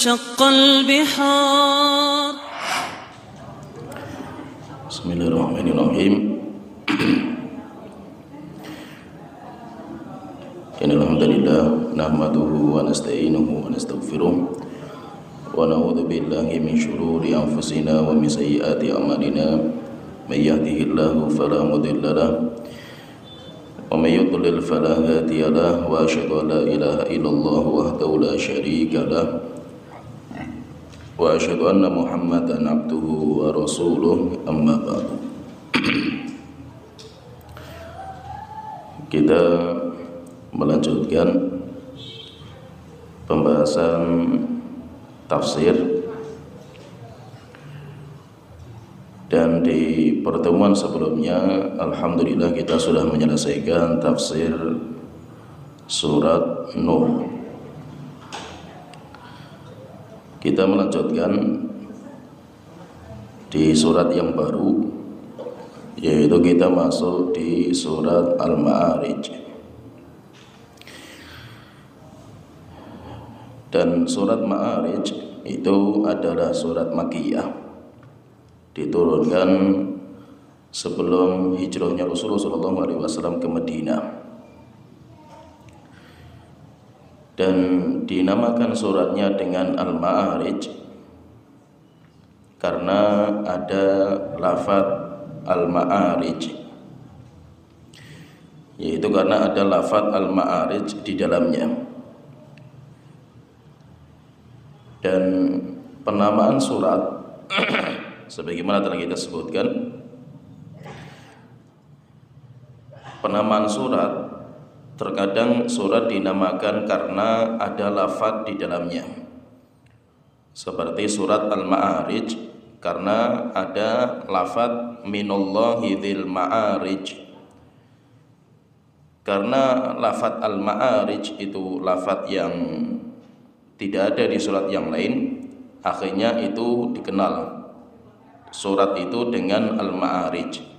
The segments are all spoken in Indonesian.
شق البحار. بسم الله الرحمن الرحيم. إن الحمد لله نحمده ونستعينه ونستغفره ونعوذ بالله من شرور أنفسنا ومن سيئات أعمالنا. من يهده الله فلا مضل له ومن يضلل فلا هادي له وأشهد أن لا إله إلا الله وحده لا شريك له وأشهد أن محمدا عبده ورسوله أما بعد. Kita melanjutkan pembahasan tafsir, dan di pertemuan sebelumnya alhamdulillah kita sudah menyelesaikan tafsir surat Nuh. Kita melanjutkan di surat yang baru, yaitu kita masuk di surat Al-Ma'arij. Dan surat Ma'arij itu adalah surat Makkiyah, diturunkan sebelum hijrahnya Rasulullah SAW ke Madinah, dan dinamakan suratnya dengan Al-Ma'arij karena ada lafaz Al-Ma'arij, yaitu karena ada lafaz Al-Ma'arij di dalamnya. Dan penamaan surat sebagaimana telah kita sebutkan, penamaan surat terkadang surat dinamakan karena ada lafaz di dalamnya, seperti surat Al-Ma'arij karena ada lafaz minallahi dzil ma'arij. Karena lafaz Al-Ma'arij itu lafaz yang tidak ada di surat yang lain, akhirnya itu dikenal surat itu dengan Al-Ma'arij.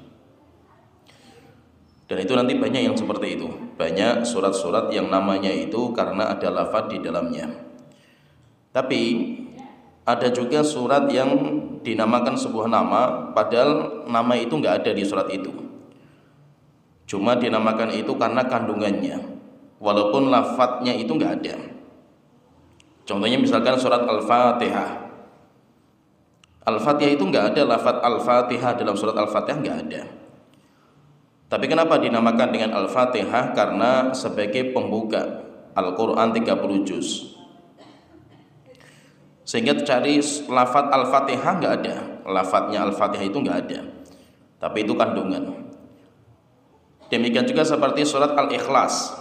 Dan itu nanti banyak yang seperti itu, banyak surat-surat yang namanya itu karena ada lafaz di dalamnya. Tapi ada juga surat yang dinamakan sebuah nama padahal nama itu nggak ada di surat itu, cuma dinamakan itu karena kandungannya, walaupun lafaznya itu nggak ada. Contohnya misalkan surat Al-Fatihah. Al-Fatihah itu nggak ada lafaz Al-Fatihah dalam surat Al-Fatihah, nggak ada. Tapi kenapa dinamakan dengan Al-Fatihah? Karena sebagai pembuka Al-Quran 30 juz. Sehingga cari lafaz Al-Fatihah nggak ada, lafaznya Al-Fatihah itu nggak ada, tapi itu kandungan. Demikian juga seperti surat Al-Ikhlas,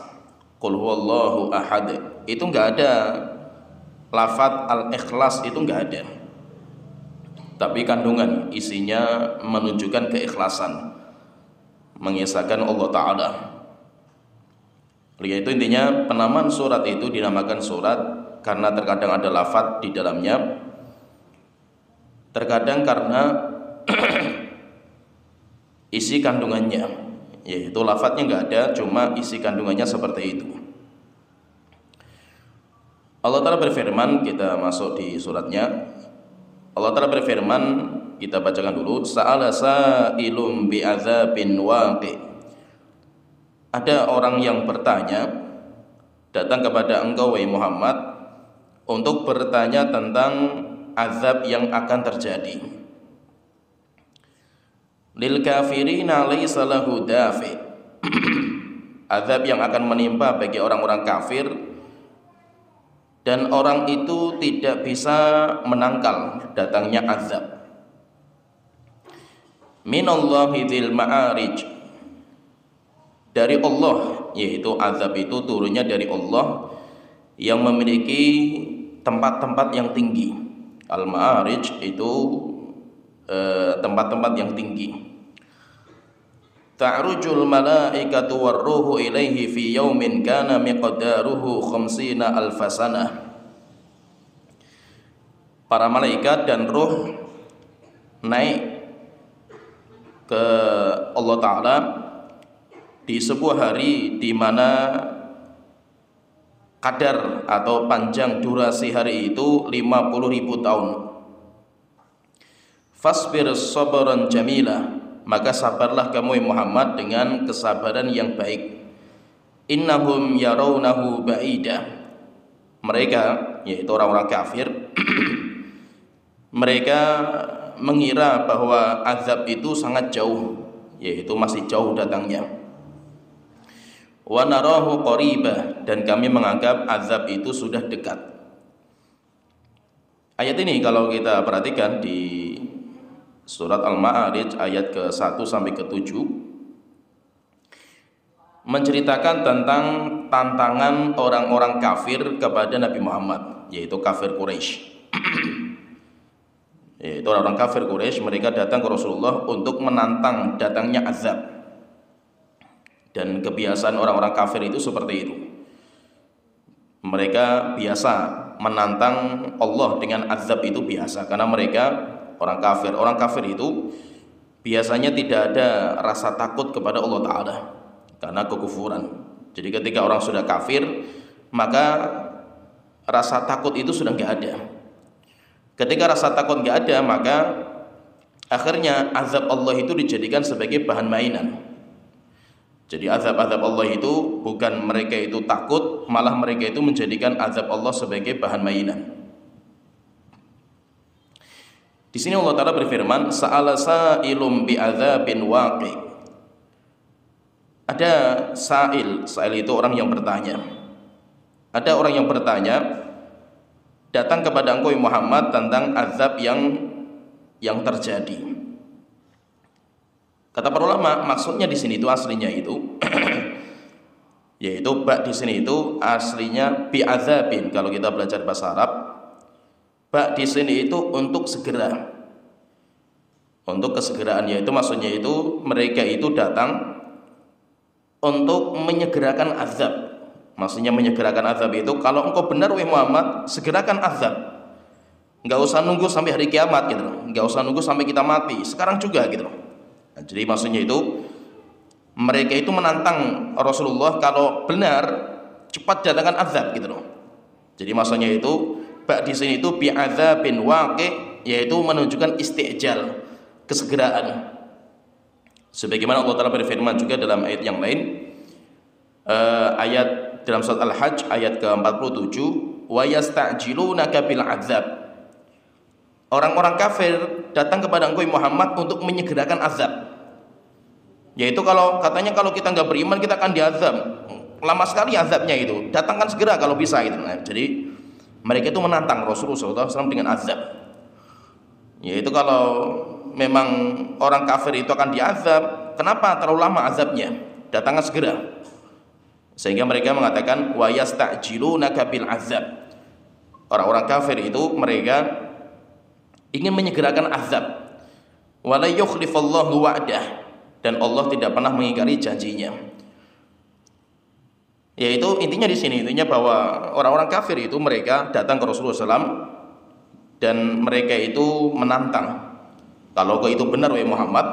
Qul huwallahu ahad, itu nggak ada lafaz Al-Ikhlas, itu nggak ada, tapi kandungan isinya menunjukkan keikhlasan, mengisahkan Allah Ta'ala. Yaitu intinya penamaan surat itu dinamakan surat karena terkadang ada lafaz di dalamnya, terkadang karena isi kandungannya, yaitu lafaznya nggak ada, cuma isi kandungannya seperti itu. Allah Ta'ala berfirman, kita masuk di suratnya. Allah Ta'ala berfirman, kita bacakan dulu. Sa'ala sa'ilum bi'adzabin waqi. Ada orang yang bertanya, datang kepada engkau wahai Muhammad, untuk bertanya tentang azab yang akan terjadi. Lil kafirina laisa lahu dafi. Azab yang akan menimpa bagi orang-orang kafir, dan orang itu tidak bisa menangkal datangnya azab. Minallahi dzil ma'arij, dari Allah, yaitu azab itu turunnya dari Allah yang memiliki tempat-tempat yang tinggi. Al-Ma'arij itu tempat-tempat yang tinggi. Ta'rujul malaikatu warruhu ilaihi fi yaumin kana miqdaruhu 50 alfasanah. Para malaikat dan ruh naik ke Allah Ta'ala di sebuah hari di mana kadar atau panjang durasi hari itu 50.000 tahun. Fasbir sabran jamila, maka sabarlah kamu Muhammad dengan kesabaran yang baik. Innahum yarawnahu ba'ida, mereka yaitu orang-orang kafir mereka mengira bahwa azab itu sangat jauh, yaitu masih jauh datangnya. Wa narahu qariba, dan kami menganggap azab itu sudah dekat. Ayat ini kalau kita perhatikan di surat Al-Ma'arij ayat ke-1 sampai ke-7 menceritakan tentang tantangan orang-orang kafir kepada Nabi Muhammad, yaitu kafir Quraisy. Yaitu orang kafir Quraisy, mereka datang ke Rasulullah untuk menantang datangnya azab. Dan kebiasaan orang-orang kafir itu seperti itu. Mereka biasa menantang Allah dengan azab, itu biasa, karena mereka orang kafir. Orang kafir itu biasanya tidak ada rasa takut kepada Allah Ta'ala karena kekufuran. Jadi ketika orang sudah kafir, maka rasa takut itu sudah nggak ada. Ketika rasa takut nggak ada, maka akhirnya azab Allah itu dijadikan sebagai bahan mainan. Jadi azab-azab Allah itu bukan mereka itu takut, malah mereka itu menjadikan azab Allah sebagai bahan mainan. Di sini Allah Ta'ala berfirman, sa'ala sa'ilum bi'adzabin waqi'. Ada sa'il itu orang yang bertanya. Ada orang yang bertanya datang kepada engkau Muhammad tentang azab yang terjadi. Kata para ulama, maksudnya di sini itu aslinya itu yaitu ba di sini itu aslinya bi'adzabin. Kalau kita belajar bahasa Arab, ba di sini itu untuk segera. Untuk kesegeraan, yaitu maksudnya itu mereka itu datang untuk menyegerakan azab. Maksudnya menyegerakan azab itu, kalau engkau benar wahai Muhammad, segerakan azab. Enggak usah nunggu sampai hari kiamat gitu. Enggak usah nunggu sampai kita mati, sekarang juga gitu. Nah, jadi maksudnya itu mereka itu menantang Rasulullah, kalau benar cepat datangkan azab gitu loh. Jadi maksudnya itu ba di sini itu bi'adzabin waqi', yaitu menunjukkan istijal, kesegeraan. Sebagaimana Allah Ta'ala berfirman juga dalam ayat yang lain, ayat dalam surat Al-Hajj ayat ke-47, wa yasta'jilunaka bil azab. Orang-orang kafir datang kepada engkau Muhammad untuk menyegerakan azab. Yaitu kalau katanya kalau kita nggak beriman kita akan diazab. Lama sekali azabnya itu. Datangkan segera kalau bisa gitu. Nah, jadi mereka itu menantang Rasulullah SAW dengan azab. Yaitu kalau memang orang kafir itu akan diazab, kenapa terlalu lama azabnya? Datangkan segera. Sehingga mereka mengatakan wa yasta'jilunaka bil azab. Orang-orang kafir itu mereka ingin menyegerakan azab. Wa la yukhlifallahu wa'dah, dan Allah tidak pernah mengingkari janjinya. Yaitu intinya di sini, intinya bahwa orang-orang kafir itu mereka datang ke Rasulullah SAW dan mereka itu menantang, kalau kau itu benar wahai Muhammad,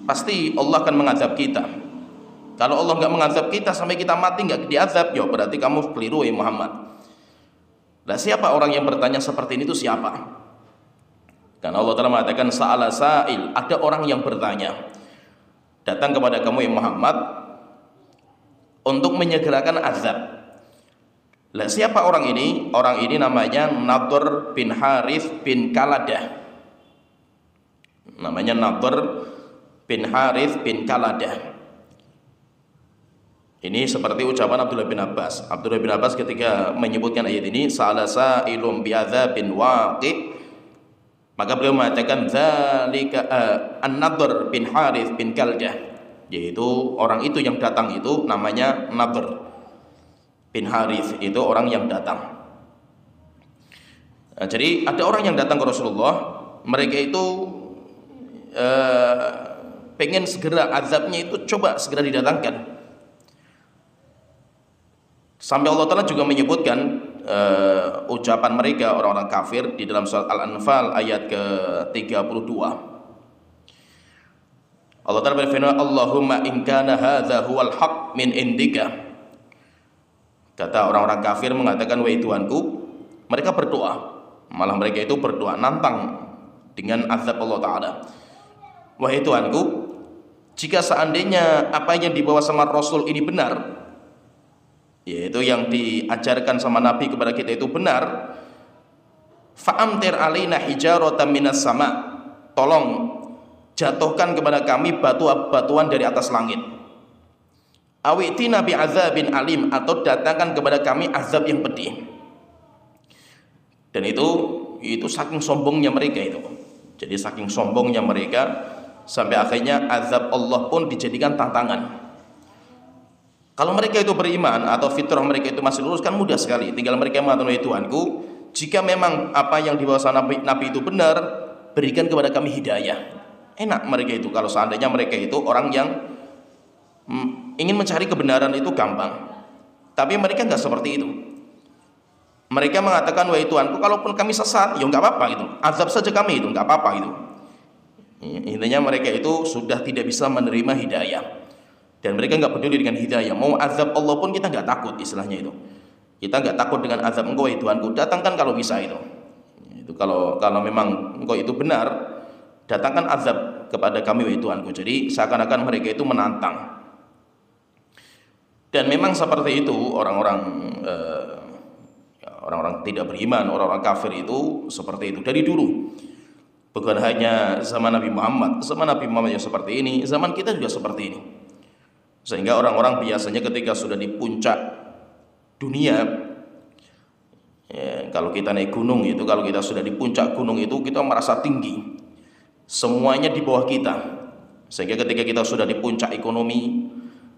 pasti Allah akan mengazab kita. Kalau Allah nggak mengazab kita sampai kita mati nggak diazab, ya berarti kamu keliru wahai Muhammad. Nah, siapa orang yang bertanya seperti ini itu siapa? Karena Allah telah mengatakan sa'ala sa'il, ada orang yang bertanya datang kepada kamu ya Muhammad untuk menyegerakan azab. Lah siapa orang ini? Orang ini namanya Nadhr bin Harith bin Kaladah. Namanya Nadhr bin Harith bin Kaladah. Ini seperti ucapan Abdullah bin Abbas. Abdullah bin Abbas ketika menyebutkan ayat ini, sa'ala sa'ilum bi'adzabin waqi', maka beliau mengatakan zalika An-Nadhr bin Harith bin Kaladah, yaitu orang itu yang datang itu namanya Nadhr bin Harith, itu orang yang datang. Nah, jadi ada orang yang datang ke Rasulullah, mereka itu pengen segera azabnya itu coba segera didatangkan. Sampai Allah Ta'ala juga menyebutkan ucapan mereka orang-orang kafir di dalam surat Al-Anfal ayat ke-32. Allah Ta'ala berfirman, Allahumma in kana hadza huwal haqq min indika Kata orang-orang kafir mengatakan, wahai Tuhanku, mereka berdoa, malah mereka itu berdoa nantang dengan azab Allah Ta'ala. Wahai Tuhanku, jika seandainya apa yang dibawa sama Rasul ini benar, yaitu yang diajarkan sama Nabi kepada kita itu benar, fa'amtir alaina hijaratan minas sama, tolong jatuhkan kepada kami batu-batuan dari atas langit. Awitina bi azabin alim, atau datangkan kepada kami azab yang pedih. Dan itu saking sombongnya mereka itu. Jadi saking sombongnya mereka sampai akhirnya azab Allah pun dijadikan tantangan. Kalau mereka itu beriman atau fitrah mereka itu masih lurus, kan mudah sekali. Tinggal mereka mengatakan, wahai Tuhanku, jika memang apa yang dibawa Nabi itu benar, berikan kepada kami hidayah. Enak mereka itu kalau seandainya mereka itu orang yang ingin mencari kebenaran itu gampang. Tapi mereka nggak seperti itu. Mereka mengatakan, wahai Tuhanku, kalaupun kami sesat, ya nggak apa-apa gitu. Azab saja kami itu, nggak apa-apa gitu. Intinya mereka itu sudah tidak bisa menerima hidayah. Dan mereka nggak peduli dengan hidayah. Mau azab Allah pun kita nggak takut, istilahnya itu. Kita nggak takut dengan azab Engkau, wahai Tuhanku. Datangkan kalau bisa itu. Itu kalau memang Engkau itu benar, datangkan azab kepada kami, wahai Tuhanku. Jadi seakan-akan mereka itu menantang. Dan memang seperti itu orang-orang tidak beriman, orang-orang kafir itu seperti itu dari dulu. Bukan hanya zaman Nabi Muhammad yang seperti ini, zaman kita juga seperti ini. Sehingga orang-orang biasanya ketika sudah di puncak dunia, ya, kalau kita naik gunung itu, kalau kita sudah di puncak gunung itu, kita merasa tinggi, semuanya di bawah kita. Sehingga ketika kita sudah di puncak ekonomi,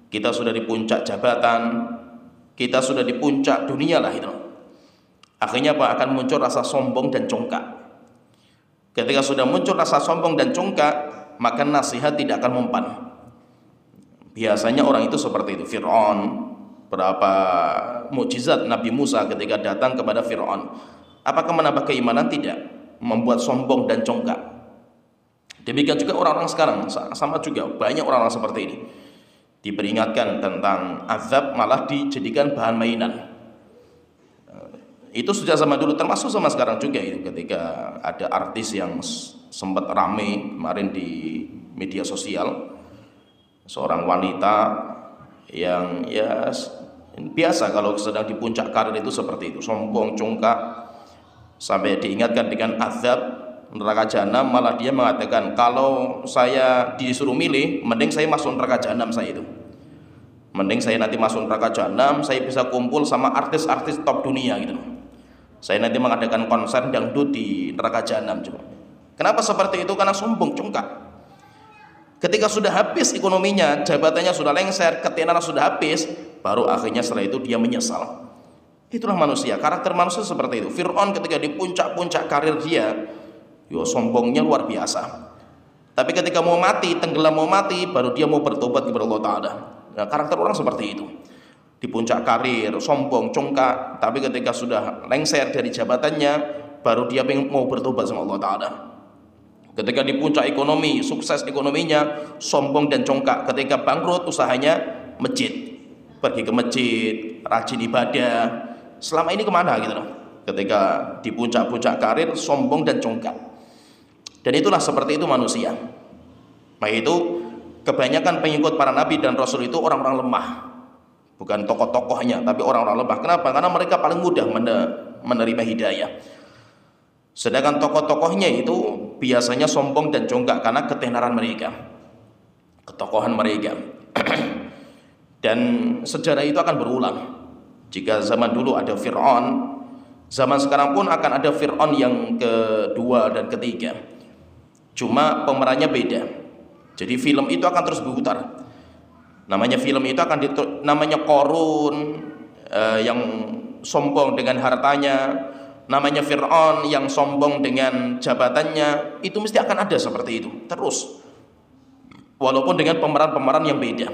kita sudah di puncak jabatan, kita sudah di puncak dunia lah itu, akhirnya apa? Akan muncul rasa sombong dan congkak. Ketika sudah muncul rasa sombong dan congkak, maka nasihat tidak akan mempan. Biasanya orang itu seperti itu. Fir'aun, berapa mukjizat Nabi Musa ketika datang kepada Fir'aun, apakah menambah keimanan? Tidak, membuat sombong dan congkak. Demikian juga orang-orang sekarang, sama juga banyak orang-orang seperti ini. Diperingatkan tentang azab malah dijadikan bahan mainan. Itu sejak zaman dulu, termasuk sama sekarang juga itu. Ketika ada artis yang sempat rame kemarin di media sosial, seorang wanita yang ya biasa kalau sedang di puncak karir itu seperti itu, sombong, congkak, sampai diingatkan dengan azab neraka jahanam, malah dia mengatakan, kalau saya disuruh milih, mending saya masuk neraka jahanam, saya itu mending saya nanti masuk neraka jahanam, saya bisa kumpul sama artis-artis top dunia gitu. Saya nanti mengadakan konser dangdut di neraka jahanam. Kenapa seperti itu? Karena sombong, congkak. Ketika sudah habis ekonominya, jabatannya sudah lengser, ketenaran sudah habis, baru akhirnya setelah itu dia menyesal. Itulah manusia, karakter manusia seperti itu. Fir'aun ketika di puncak-puncak karir dia, sombongnya luar biasa. Tapi ketika mau mati, tenggelam mau mati, baru dia mau bertobat kepada Allah Ta'ala. Nah, karakter orang seperti itu. Di puncak karir, sombong, congkak, tapi ketika sudah lengser dari jabatannya, baru dia mau bertobat sama Allah Ta'ala. Ketika di puncak ekonomi, sukses ekonominya, sombong dan congkak. Ketika bangkrut usahanya, masjid, pergi ke masjid, rajin ibadah. Selama ini kemana gitu loh? Ketika di puncak-puncak karir, sombong dan congkak. Dan itulah seperti itu manusia. Maka itu kebanyakan pengikut para nabi dan rasul itu orang-orang lemah. Bukan tokoh-tokohnya, tapi orang-orang lemah. Kenapa? Karena mereka paling mudah menerima hidayah. Sedangkan tokoh-tokohnya itu biasanya sombong dan congkak karena ketenaran mereka, ketokohan mereka. Dan sejarah itu akan berulang. Jika zaman dulu ada Fir'aun, zaman sekarang pun akan ada Fir'aun yang kedua dan ketiga. Cuma pemerannya beda. Jadi film itu akan terus berputar. Namanya film itu akan namanya Qarun yang sombong dengan hartanya, namanya Fir'aun yang sombong dengan jabatannya, itu mesti akan ada seperti itu terus, walaupun dengan pemeran-pemeran yang beda.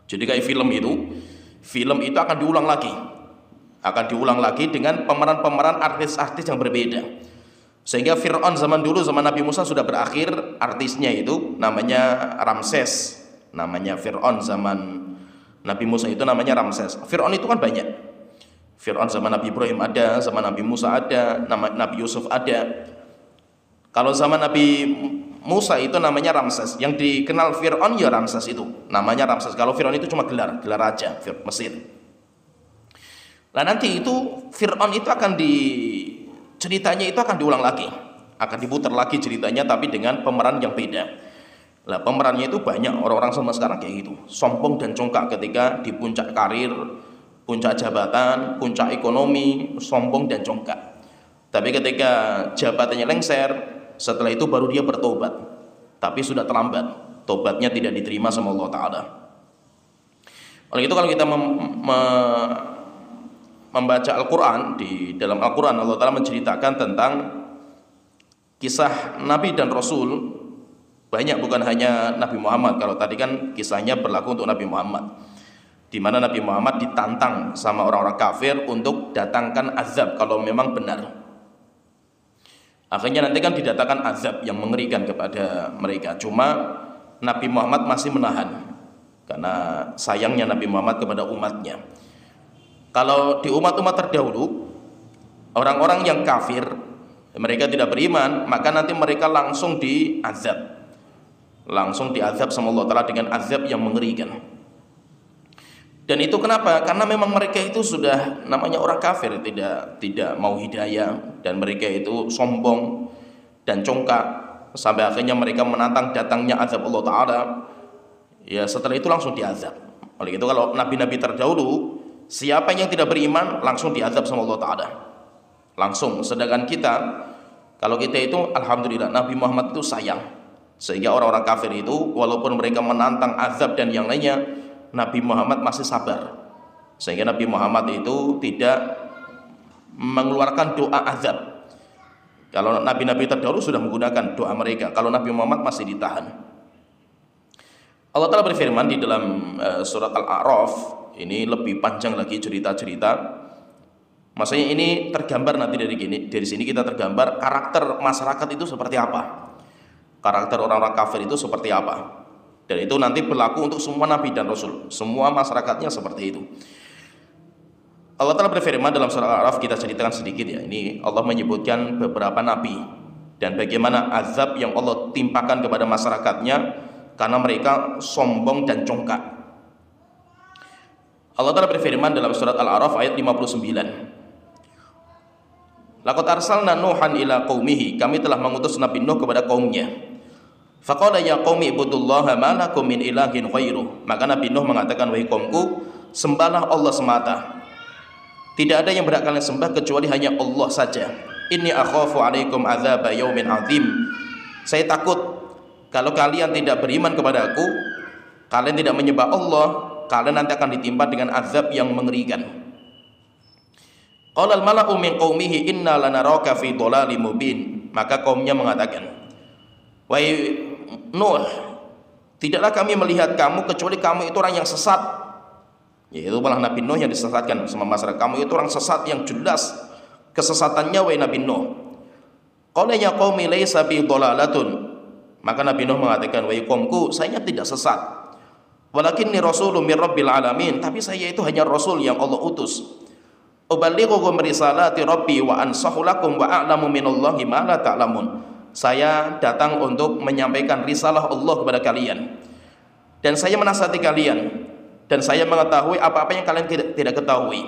Jadi kayak film itu akan diulang lagi dengan pemeran-pemeran artis-artis yang berbeda. Sehingga Fir'aun zaman dulu, zaman Nabi Musa sudah berakhir, artisnya itu namanya Ramses, namanya Fir'aun zaman Nabi Musa itu namanya Ramses. Fir'aun itu kan banyak. Fir'aun zaman Nabi Ibrahim ada, zaman Nabi Musa ada, Nabi Yusuf ada. Kalau zaman Nabi Musa itu namanya Ramses. Yang dikenal Fir'aun ya Ramses itu. Namanya Ramses. Kalau Fir'aun itu cuma gelar raja Mesir. Nah nanti itu Fir'aun itu ceritanya itu akan diulang lagi. Akan diputar lagi ceritanya tapi dengan pemeran yang beda. Lah pemerannya itu banyak orang-orang sama sekarang kayak gitu. Sombong dan congkak ketika di puncak karir, puncak jabatan, puncak ekonomi, sombong dan congkak. Tapi ketika jabatannya lengser, setelah itu baru dia bertobat. Tapi sudah terlambat. Tobatnya tidak diterima sama Allah Ta'ala. Oleh itu kalau kita membaca Al-Quran, di dalam Al-Quran Allah Ta'ala menceritakan tentang kisah Nabi dan Rasul. Banyak, bukan hanya Nabi Muhammad. Kalau tadi kan kisahnya berlaku untuk Nabi Muhammad, di mana Nabi Muhammad ditantang sama orang-orang kafir untuk datangkan azab kalau memang benar. Akhirnya nanti kan didatangkan azab yang mengerikan kepada mereka. Cuma Nabi Muhammad masih menahan karena sayangnya Nabi Muhammad kepada umatnya. Kalau di umat-umat terdahulu, orang-orang yang kafir, mereka tidak beriman, maka nanti mereka langsung diazab. Langsung diazab sama Allah Ta'ala dengan azab yang mengerikan. Dan itu kenapa? Karena memang mereka itu sudah namanya orang kafir, tidak mau hidayah, dan mereka itu sombong dan congkak sampai akhirnya mereka menantang datangnya azab Allah Ta'ala. Ya setelah itu langsung diazab. Oleh itu kalau nabi-nabi terdahulu, siapa yang tidak beriman langsung diazab sama Allah Ta'ala. Langsung. Sedangkan kita, kalau kita itu alhamdulillah Nabi Muhammad itu sayang, sehingga orang-orang kafir itu walaupun mereka menantang azab dan yang lainnya, Nabi Muhammad masih sabar, sehingga Nabi Muhammad itu tidak mengeluarkan doa azab. Kalau nabi-nabi terdahulu sudah menggunakan doa mereka, kalau Nabi Muhammad masih ditahan. Allah Ta'ala berfirman di dalam surat Al-A'raf, ini lebih panjang lagi cerita-cerita. Maksudnya ini tergambar nanti dari sini kita tergambar karakter masyarakat itu seperti apa, karakter orang-orang kafir itu seperti apa. Dan itu nanti berlaku untuk semua nabi dan rasul, semua masyarakatnya seperti itu. Allah Ta'ala berfirman dalam surah Al-A'raf, kita ceritakan sedikit ya. Ini Allah menyebutkan beberapa nabi dan bagaimana azab yang Allah timpakan kepada masyarakatnya karena mereka sombong dan congkak. Allah Ta'ala berfirman dalam surat Al-A'raf ayat 59. Laqad arsalna Nuhan ila qaumihi, kami telah mengutus Nabi Nuh kepada kaumnya. Faqala ya qaumi ibudullaha ma lakum min ilahin ghairuh. Maka Nabi Nuh mengatakan, wahai kaumku, sembahlah Allah semata. Tidak ada yang berhak kalian sembah kecuali hanya Allah saja. Inni akhafu alaikum adzaba yaumin azim. Saya takut kalau kalian tidak beriman kepada aku, kalian tidak menyembah Allah, kalian nanti akan ditimpa dengan azab yang mengerikan. Qala al-mala'u min qaumihi inna lanaraka fi dhalalim mubin. Maka kaumnya mengatakan, wahai Nuh, tidaklah kami melihat kamu kecuali kamu itu orang yang sesat. Yaitu malah Nabi Nuh yang disesatkan sama masyarakat. Kamu itu orang sesat yang jelas kesesatannya, wahai Nabi Nuh. Qala ya qaumi laisa bi dhalalatun. Maka Nabi Nuh mengatakan, wahai kaumku, saya tidak sesat. Walakinni rasulun mir rabbil alamin. Tapi saya itu hanya rasul yang Allah utus. Uballighukum risalati rabbi wa ansahu lakum wa a'lamu minallahi ma la ta'lamun. Saya datang untuk menyampaikan risalah Allah kepada kalian, dan saya menasihati kalian, dan saya mengetahui apa-apa yang kalian tidak ketahui.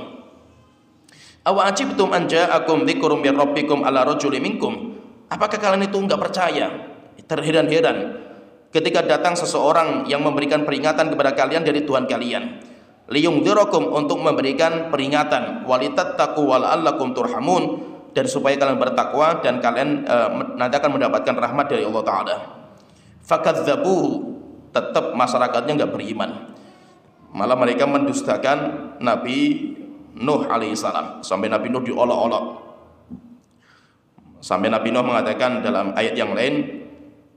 Awa ajibtum an ja'akum dzikrum min rabbikum ala rajulin minkum. Apakah kalian itu enggak percaya, terheran-heran ketika datang seseorang yang memberikan peringatan kepada kalian dari Tuhan kalian? Liyungdzirakum, untuk memberikan peringatan, walitattaqu wa la'allakum turhamun, dan supaya kalian bertakwa dan kalian nanti akan mendapatkan rahmat dari Allah Ta'ala. Fakadzabuhu, tetap masyarakatnya enggak beriman, malah mereka mendustakan Nabi Nuh alaihissalam, sampai Nabi Nuh diolok-olok, sampai Nabi Nuh mengatakan dalam ayat yang lain,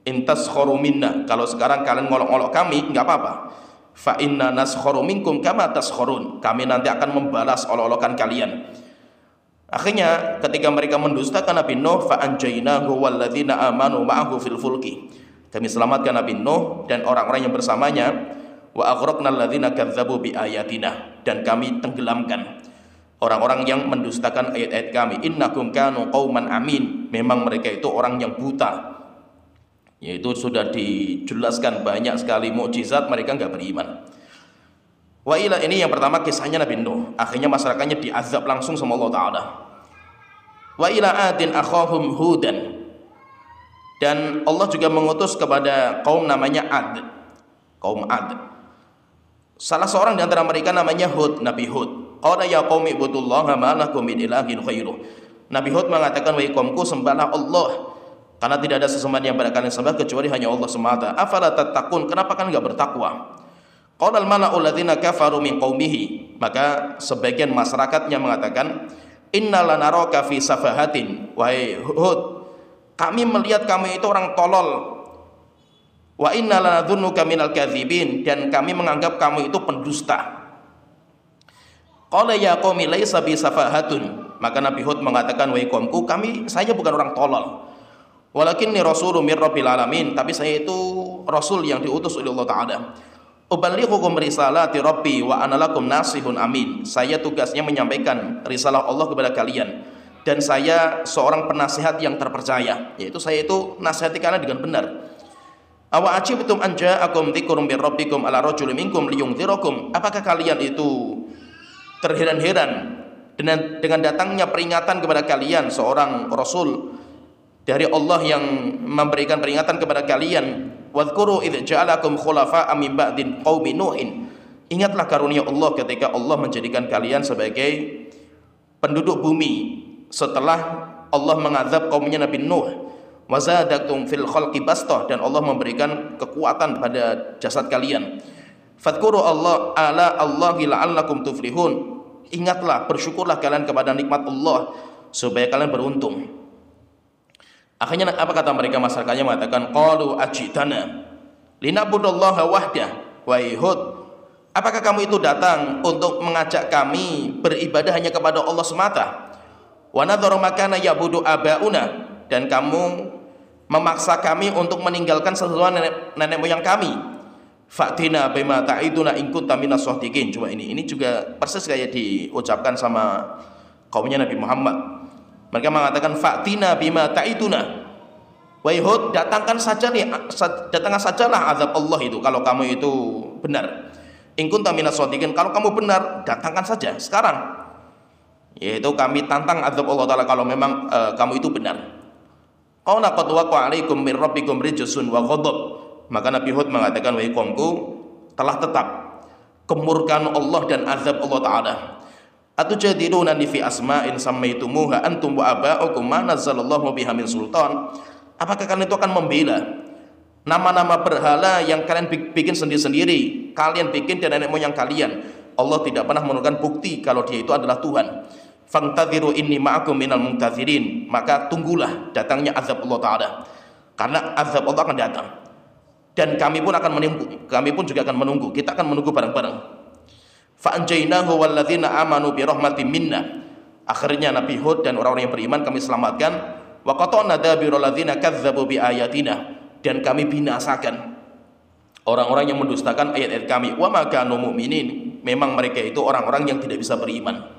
intaskharu minna, kalau sekarang kalian ngolok-olok kami enggak apa-apa, fa inna naskharu minkum kama taskharun, kami nanti akan membalas olok-olokan kalian. Akhirnya ketika mereka mendustakan Nabi Nuh, fa anjaynahu walladzina amanu ma'ahu fil fulki, kami selamatkan Nabi Nuh dan orang-orang yang bersamanya wa aghraqnal ladzina kadzdzabu biayatina, dan kami tenggelamkan orang-orang yang mendustakan ayat-ayat kami. Innakum kanu qauman amin, memang mereka itu orang yang buta. Yaitu sudah dijelaskan banyak sekali mukjizat, mereka enggak beriman. Wa ila, ini yang pertama kisahnya Nabi Nuh, akhirnya masyarakatnya diazab langsung sama Allah Ta'ala. Wa ila adin akhahum hudan, dan Allah juga mengutus kepada kaum namanya Ad, kaum Ad. Salah seorang di antara mereka namanya Hud, Nabi Hud. Qala ya qaumi ibudullaha ma lakum min ilahin ghairuh. Nabi Hud mengatakan, wahai kaumku, sembahlah Allah, karena tidak ada sesembahan yang berkalian sembah kecuali hanya Allah semata. Afala tattaqun, kenapa kan enggak bertakwa? Qala al-mala'u alladzina kafaru min qaumihi, maka sebagian masyarakatnya mengatakan, inna lanaraka fi safahatin, wahai Hud, kami melihat kamu itu orang tolol. Wa inna lanadhunnuka minal kadzibin, dan kami menganggap kamu itu pendusta. Qala ya qaumi laisa bi safahatun, maka Nabi Hud mengatakan, wahai kaumku, saya bukan orang tolol. Walakinni rasulun mir rabbil alamin, tapi saya itu rasul yang diutus oleh Allah Ta'ala. Uballighukum risalati rabbi wa ana lakum nasihun amin. Saya tugasnya menyampaikan risalah Allah kepada kalian, dan saya seorang penasihat yang terpercaya, yaitu saya itu nasihati kalian dengan benar. Awa ajibtum an ja'akum dzikrun bir rabbikum ala rajulin minkum liyunzirakum, apakah kalian itu terheran-heran dengan datangnya peringatan kepada kalian, seorang rasul dari Allah yang memberikan peringatan kepada kalian. Wadhkuru idz ja'alakum khulafa'a min ba'din qaumi nuhin, ingatlah karunia Allah ketika Allah menjadikan kalian sebagai penduduk bumi setelah Allah mengazab kaumnya Nabi Nuh. Wazadatum fil khalqi bastah, dan Allah memberikan kekuatan pada jasad kalian. Fadhkuru Allah ala Allahi la'allakum tuflihun, ingatlah, bersyukurlah kalian kepada nikmat Allah supaya kalian beruntung. Akhirnya apa kata mereka, masyarakatnya mengatakan, qalu ajitana linabudallaha wahdah, wahai Hud, apakah kamu itu datang untuk mengajak kami beribadah hanya kepada Allah semata? Wa nadharu makana yabudu abauna, dan kamu memaksa kami untuk meninggalkan sesuatu nenek moyang kami. Fa'tina bima ta'iduna in kunta minas shadiqin. Coba ini juga persis kayak diucapkan sama kaumnya Nabi Muhammad. Mereka mengatakan, fa'tina bima ta'iduna, wahai Hud, datangkan sajalah azab Allah itu kalau kamu itu benar. In kunta minas shadiqin, kalau kamu benar, datangkan saja sekarang. Yaitu kami tantang azab Allah Ta'ala kalau memang kamu itu benar. Qala qad waqa'a 'alaikum min rabbikum rijsun wa ghadab, maka Nabi Hud mengatakan, wahai kaumku, telah tetap kemurkaan Allah dan azab Allah Ta'ala. Atujadilunani fi asma'in sammaitumuha antum wa aba'ukum ma nazzalallahu biha min sultan, apakah kalian itu akan membela nama-nama berhala yang kalian bikin sendiri-sendiri, kalian bikin dan nenek moyang kalian? Allah tidak pernah menunjukkan bukti kalau dia itu adalah Tuhan. Fantadhiru inni ma'akum minal muntadhirin, maka tunggulah datangnya azab Allah Ta'ala, karena azab Allah akan datang, dan kami pun akan menunggu, kami pun juga akan menunggu, kita akan menunggu bareng-bareng. Fa'anjaynahu walladzina amanu bi rahmatin minna, akhirnya Nabi Hud dan orang-orang yang beriman kami selamatkan. Wa qata'na dabiral ladzina kadzdzabu bi ayatina, dan kami binasakan orang-orang yang mendustakan ayat-ayat kami. Wa ma kanu mu'minin, memang mereka itu orang-orang yang tidak bisa beriman.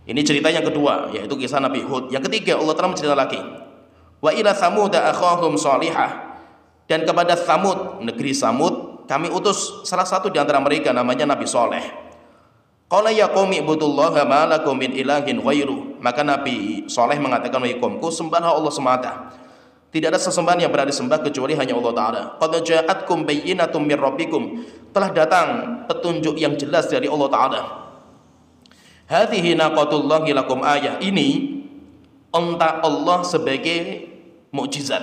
Ini cerita yang kedua, yaitu kisah Nabi Hud. Yang ketiga, Allah telah mencerita lagi, wa ila Thamud akhahum Salihah, dan kepada Thamud, negeri Samud, kami utus salah satu di antara mereka namanya Nabi Saleh. Qala ya qaumi ibudullaha ma lakum min ilahin ghairuh, maka Nabi Saleh mengatakan, wahai kaumku, sembahlah Allah semata, tidak ada sesembahan yang berhak disembah kecuali hanya Allah Ta'ala. Qad ja'atkum bayyinatun mir rabbikum, telah datang petunjuk yang jelas dari Allah Ta'ala. Hadhihi naqatullahi lakum ayah, ini onta Allah sebagai mukjizat,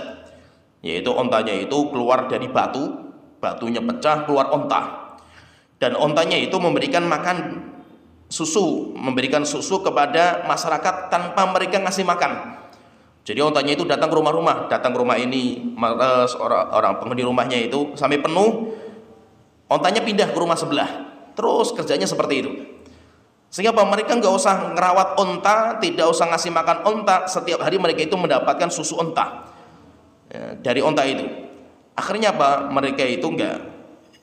yaitu ontanya itu keluar dari batu, batunya pecah, keluar onta, dan ontanya itu memberikan makan susu, memberikan susu kepada masyarakat tanpa mereka ngasih makan. Jadi ontanya itu datang ke rumah-rumah, datang ke rumah ini, orang penghuni rumahnya itu sampai penuh, ontanya pindah ke rumah sebelah, terus kerjanya seperti itu. Sehingga mereka nggak usah ngerawat onta, tidak usah ngasih makan onta, setiap hari mereka itu mendapatkan susu onta dari onta itu. Akhirnya apa? Mereka itu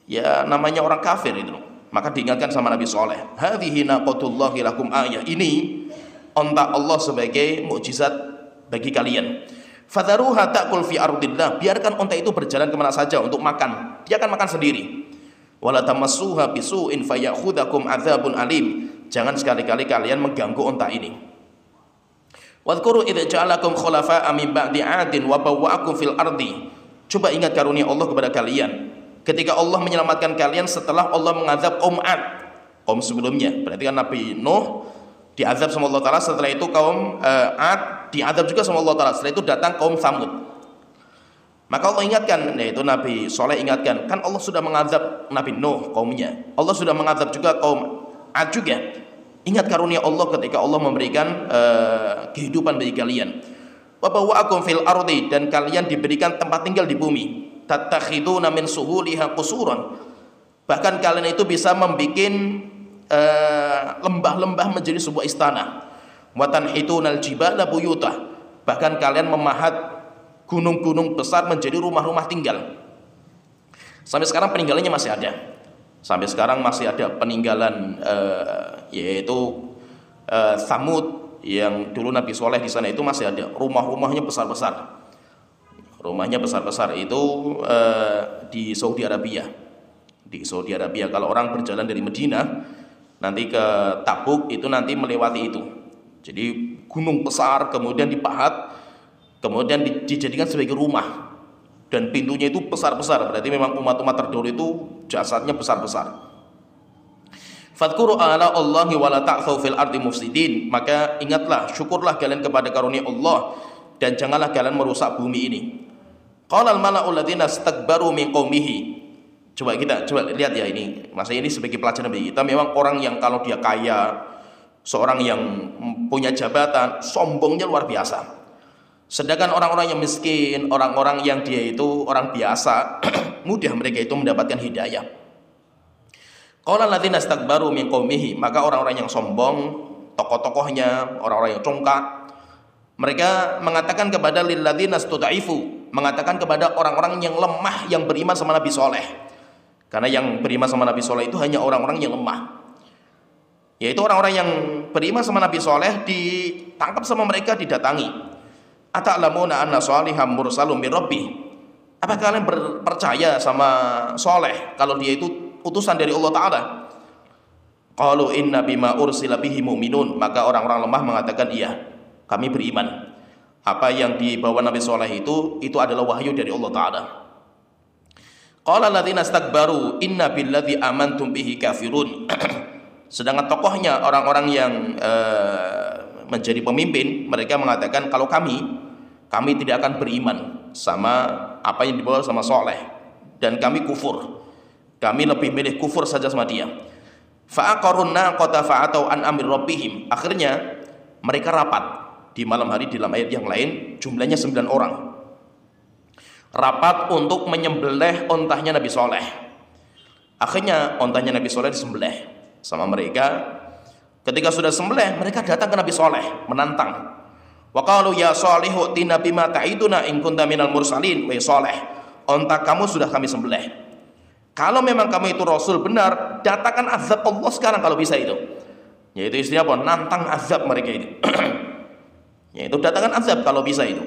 ya namanya orang kafir itu. Maka diingatkan sama Nabi Saleh, hadhihi naqatullahi lakum ayah, ini onta Allah sebagai mukjizat bagi kalian. Fadharuha ta'kul fi ardillah, biarkan onta itu berjalan kemana saja untuk makan, dia akan makan sendiri. Wala tamassuha bisu'in fayakhudhakum adzabun alim, jangan sekali-kali kalian mengganggu onta ini. Wadhkuru idza ja'alakum khulafa'a min ba'di 'adin wa bawwa'akum fil ardi, coba ingat karunia Allah kepada kalian ketika Allah menyelamatkan kalian setelah Allah mengazab kaum 'Ad, kaum sebelumnya. Berarti kan Nabi Nuh diazab sama Allah Ta'ala, setelah itu kaum 'Ad diazab juga sama Allah Ta'ala, setelah itu datang kaum Tsamud. Maka Allah ingatkan, yaitu Nabi Saleh ingatkan, kan Allah sudah mengazab Nabi Nuh kaumnya, Allah sudah mengazab juga kaum 'Ad juga. Ingat karunia Allah ketika Allah memberikan kehidupan bagi kalian. Wa bawwa'akum fil ardi, dan kalian diberikan tempat tinggal di bumi. Tattakhiduna min suhuliha qusuran, bahkan kalian itu bisa membuat lembah-lembah menjadi sebuah istana. Wa tanhitunal jibala buyuta, bahkan kalian memahat gunung-gunung besar menjadi rumah-rumah tinggal. Sampai sekarang peninggalannya masih ada. Sampai sekarang masih ada peninggalan yaitu Tsamud, yang dulu Nabi Saleh di sana itu masih ada. Rumah-rumahnya besar-besar. Rumahnya besar-besar itu di Saudi Arabia. Di Saudi Arabia, kalau orang berjalan dari Madinah nanti ke Tabuk itu nanti melewati itu. Jadi gunung besar kemudian dipahat, kemudian dijadikan sebagai rumah. Dan pintunya itu besar-besar. Berarti memang umat-umat terdahulu itu jasadnya besar-besar. Fadhkuru ala Allahi wa la ta'thaw fil ardi mufsidin, maka ingatlah, syukurlah kalian kepada karunia Allah dan janganlah kalian merusak bumi ini. Qala al mala'u alladziina istakbaru min qaumihi. Coba lihat ya, ini maksudnya ini sebagai pelajaran bagi kita. Memang orang yang kalau dia kaya, seorang yang punya jabatan, sombongnya luar biasa. Sedangkan orang-orang yang miskin, orang-orang yang dia itu orang biasa, mudah mereka itu mendapatkan hidayah. Qala alladziina istakbaru min qaumihi, maka orang-orang yang sombong, tokoh-tokohnya, orang-orang yang congkak, mereka mengatakan kepada lilladziina istud'ifu, mengatakan kepada orang-orang yang lemah yang beriman sama Nabi Saleh. Karena yang beriman sama Nabi Saleh itu hanya orang-orang yang lemah. Yaitu orang-orang yang beriman sama Nabi Saleh ditangkap sama mereka, didatangi. Ata'lamuna anna Saliham mursalun min rabbih, apa kalian percaya sama Saleh kalau dia itu utusan dari Allah Ta'ala? Qalu inna bima ursila bihi mu'minun, maka orang-orang lemah mengatakan iya, kami beriman. Apa yang dibawa Nabi Saleh itu adalah wahyu dari Allah Ta'ala. Qala alladziina istakbaru inna billadzi amantum bihi kafirun. Sedangkan tokohnya, orang-orang yang menjadi pemimpin, mereka mengatakan kalau kami tidak akan beriman sama apa yang dibawa sama Saleh, dan kami kufur. Kami lebih milih kufur saja sama dia. Fa'aqarun naqata fa'atau an amri rabbihim. Akhirnya mereka rapat di malam hari, dalam ayat yang lain jumlahnya 9 orang. Rapat untuk menyembelih ontahnya Nabi Saleh. Akhirnya ontahnya Nabi Saleh disembelih sama mereka. Ketika sudah sembelih, mereka datang ke Nabi Saleh menantang. Wa qalu ya Salihu tina bima ta'iduna in kunta minal mursalin. Wa Saleh, onta kamu sudah kami sembelih. Kalau memang kamu itu Rasul benar, datangkan azab Allah sekarang kalau bisa itu. Yaitu istilah apa? Nantang azab mereka itu. Yaitu datangkan azab kalau bisa itu.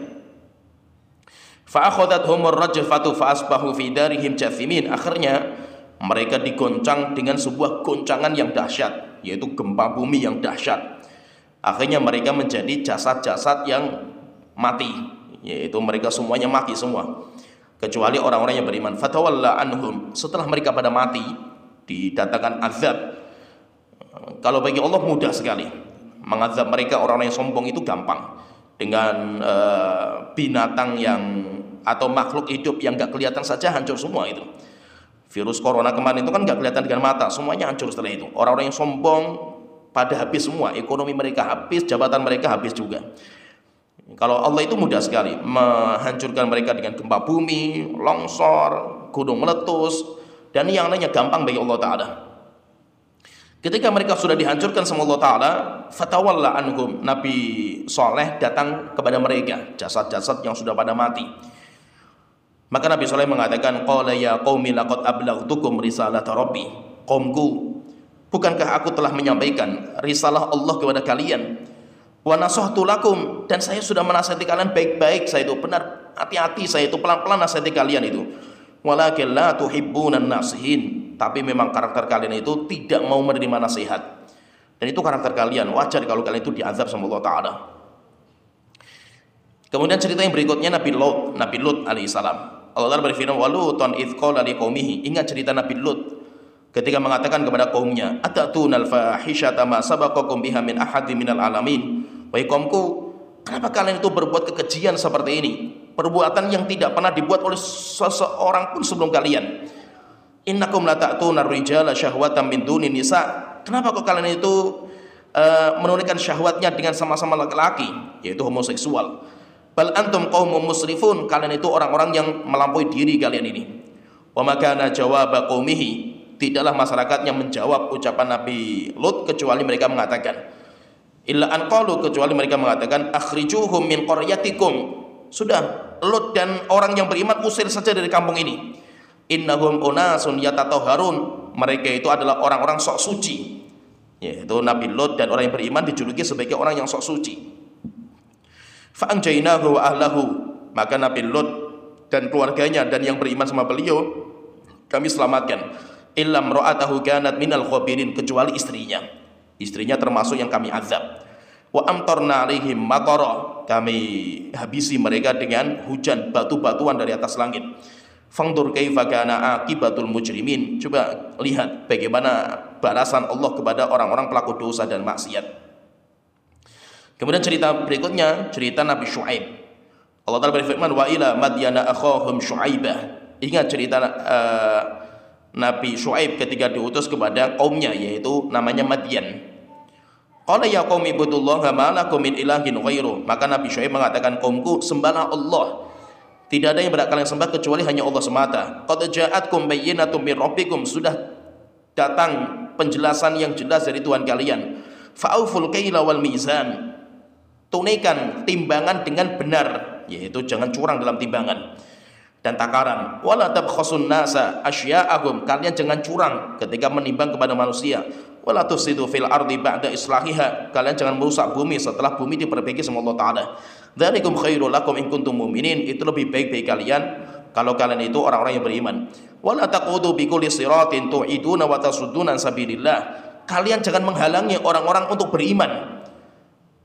Fa'akhadathumur rajfatu fa'asbahu fi darihim jathimin. Akhirnya mereka digoncang dengan sebuah goncangan yang dahsyat, yaitu gempa bumi yang dahsyat. Akhirnya mereka menjadi jasad-jasad yang mati, yaitu mereka semuanya mati semua, kecuali orang-orang yang beriman. Fatawalla anhum, setelah mereka pada mati, didatangkan azab. Kalau bagi Allah mudah sekali mengazab mereka. Orang-orang yang sombong itu gampang. Dengan binatang yang atau makhluk hidup yang gak kelihatan saja hancur semua itu. Virus corona kemarin itu kan gak kelihatan dengan mata, semuanya hancur setelah itu. Orang-orang yang sombong pada habis semua, ekonomi mereka habis, jabatan mereka habis juga. Kalau Allah itu mudah sekali menghancurkan mereka dengan gempa bumi, longsor, gunung meletus, dan yang lainnya gampang bagi Allah Ta'ala. Ketika mereka sudah dihancurkan sama Allah Ta'ala, fatawalla anhum, Nabi Saleh datang kepada mereka, jasad-jasad yang sudah pada mati. Maka Nabi Shalih mengatakan, qala ya qaumi laqad ablaghtukum risalata rabbi. Qaumku, bukankah aku telah menyampaikan risalah Allah kepada kalian? Wa nasahtu lakum, dan saya sudah menasihati kalian baik-baik, saya itu benar, hati-hati, saya itu pelan-pelan nasihati kalian itu. Walakin la tuhibbunan nasihin, tapi memang karakter kalian itu tidak mau menerima nasihat. Dan itu karakter kalian, wajar kalau kalian itu diazab sama Allah Ta'ala. Kemudian cerita yang berikutnya Nabi Lut alaihissalam. Allah Ta'ala berfirman, wa lutan idh qala liqaumihi. Ingat cerita Nabi Lut ketika mengatakan kepada kaumnya, atatuna al-fahishata ma sabaqakum biha min ahadin minal alamin. Wahai kaumku, kenapa kalian itu berbuat kekejian seperti ini? Perbuatan yang tidak pernah dibuat oleh seseorang pun sebelum kalian. Innakum la ta'tuna ar-rijala syahwatan min dunin nisa. Kenapa kok kalian itu menunaikan syahwatnya dengan sama-sama laki-laki, yaitu homoseksual? Bal antum qaumun musrifun, kalian itu orang-orang yang melampaui diri kalian ini. Wa makana jawaba qaumihi, tidaklah masyarakatnya menjawab ucapan Nabi Lut kecuali mereka mengatakan, illa an qalu, kecuali mereka mengatakan, akhrijuhum min qaryatikum. Sudah, Lut dan orang yang beriman usir saja dari kampung ini. Innahum unasun yatatahharun, mereka itu adalah orang-orang sok suci. Yaitu Nabi Lut dan orang yang beriman dijuluki sebagai orang yang sok suci. Fa anjaynahu wa ahlahu, maka Nabi Lut dan keluarganya dan yang beriman sama beliau kami selamatkan. Illa imra'atahu kanat minal ghabirin, kecuali istrinya. Istrinya termasuk yang kami azab. Wa amtarna alaihim matara, kami habisi mereka dengan hujan batu-batuan dari atas langit. Fangdur kaifa kana aqibatul mujrimin, coba lihat bagaimana balasan Allah kepada orang-orang pelaku dosa dan maksiat. Kemudian cerita berikutnya cerita Nabi Syuaib. Allah Ta'ala berfirman, wa ila madyana akhahum syuaibah. Ingat cerita Nabi Syuaib ketika diutus kepada kaumnya, yaitu namanya Madyan. Qala ya qaumi ibudullaha ma lakum min ilahin ghairu. Maka Nabi Syuaib mengatakan, kaumku, sembahlah Allah, tidak ada yang berhak kalian sembah kecuali hanya Allah semata. Qad ja'atkum bayyinatun min rabbikum, sudah datang penjelasan yang jelas dari Tuhan kalian. Fa'auful kaila wal mizan, tunaikan timbangan dengan benar, yaitu jangan curang dalam timbangan dan takaran. Wala tabkhasun nasa asya'ahum, kalian jangan curang ketika menimbang kepada manusia. Wala tufsidu fil ardi ba'da islahiha, kalian jangan merusak bumi setelah bumi diperbaiki sama Allah Ta'ala. Dzalikum khairul lakum in kuntum mu'minin, itu lebih baik bagi kalian kalau kalian itu orang-orang yang beriman. Wala taqudu bi kulli siratin tu'iduna wa tasudduna an sabilillah, kalian jangan menghalangi orang-orang untuk beriman.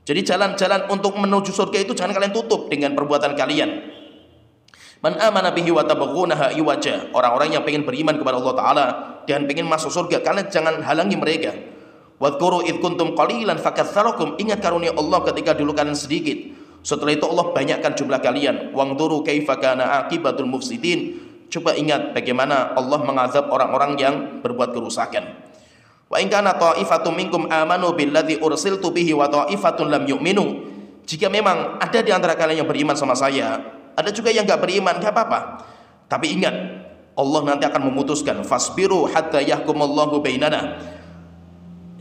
Jadi jalan-jalan untuk menuju surga itu jangan kalian tutup dengan perbuatan kalian. Man amana bihi wa tabghunaha iwaja, orang-orang yang ingin beriman kepada Allah Ta'ala dan ingin masuk surga, kalian jangan halangi mereka. Wadhkuru id kuntum qalilan fakatsarakum, ingat karunia Allah ketika dulu kalian sedikit, setelah itu Allah banyakkan jumlah kalian. Wangduru kaifa kana aqibatul mufsidin, coba ingat bagaimana Allah mengazab orang-orang yang berbuat kerusakan. Wa in kana ta'ifatum minkum amanu billadzi ursiltu bihi wa ta'ifatun lam yu'minu, jika memang ada di antara kalian yang beriman sama saya, ada juga yang enggak beriman, enggak apa-apa. Tapi ingat, Allah nanti akan memutuskan. Fasbiru hatta yahkumallahu bainana.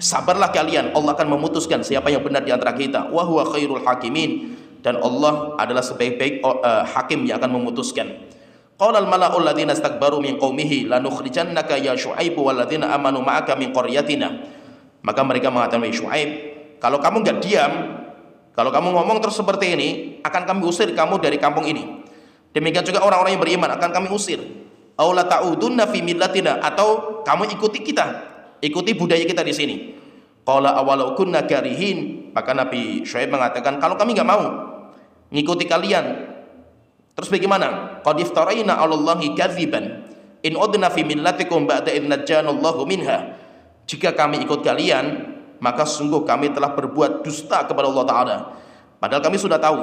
Sabarlah kalian, Allah akan memutuskan siapa yang benar di antara kita. Wa huwa khairul hakimin, dan Allah adalah sebaik-baik hakim yang akan memutuskan. Qala al-mala'ul ladzina istakbaru min qaumihi lanukhrijannaka ya Syuaib wal ladzina amanu ma'aka min qaryatina. Maka mereka mengatakan, wahai Syuaib, kalau kamu enggak diam, kalau kamu ngomong terus seperti ini, akan kami usir kamu dari kampung ini. Demikian juga orang-orang yang beriman akan kami usir. Aw la ta'udunna fi millatina, atau kamu ikuti kita, ikuti budaya kita di sini. Qala awalau kunna karihin, maka Nabi Syuaib mengatakan, kalau kami enggak mau ngikuti kalian, terus bagaimana? Qad iftaraina 'alallahi kadziban in udna fi millatikum ba'da id najjanallahu minha. Jika kami ikut kalian, maka sungguh kami telah berbuat dusta kepada Allah Ta'ala, padahal kami sudah tahu.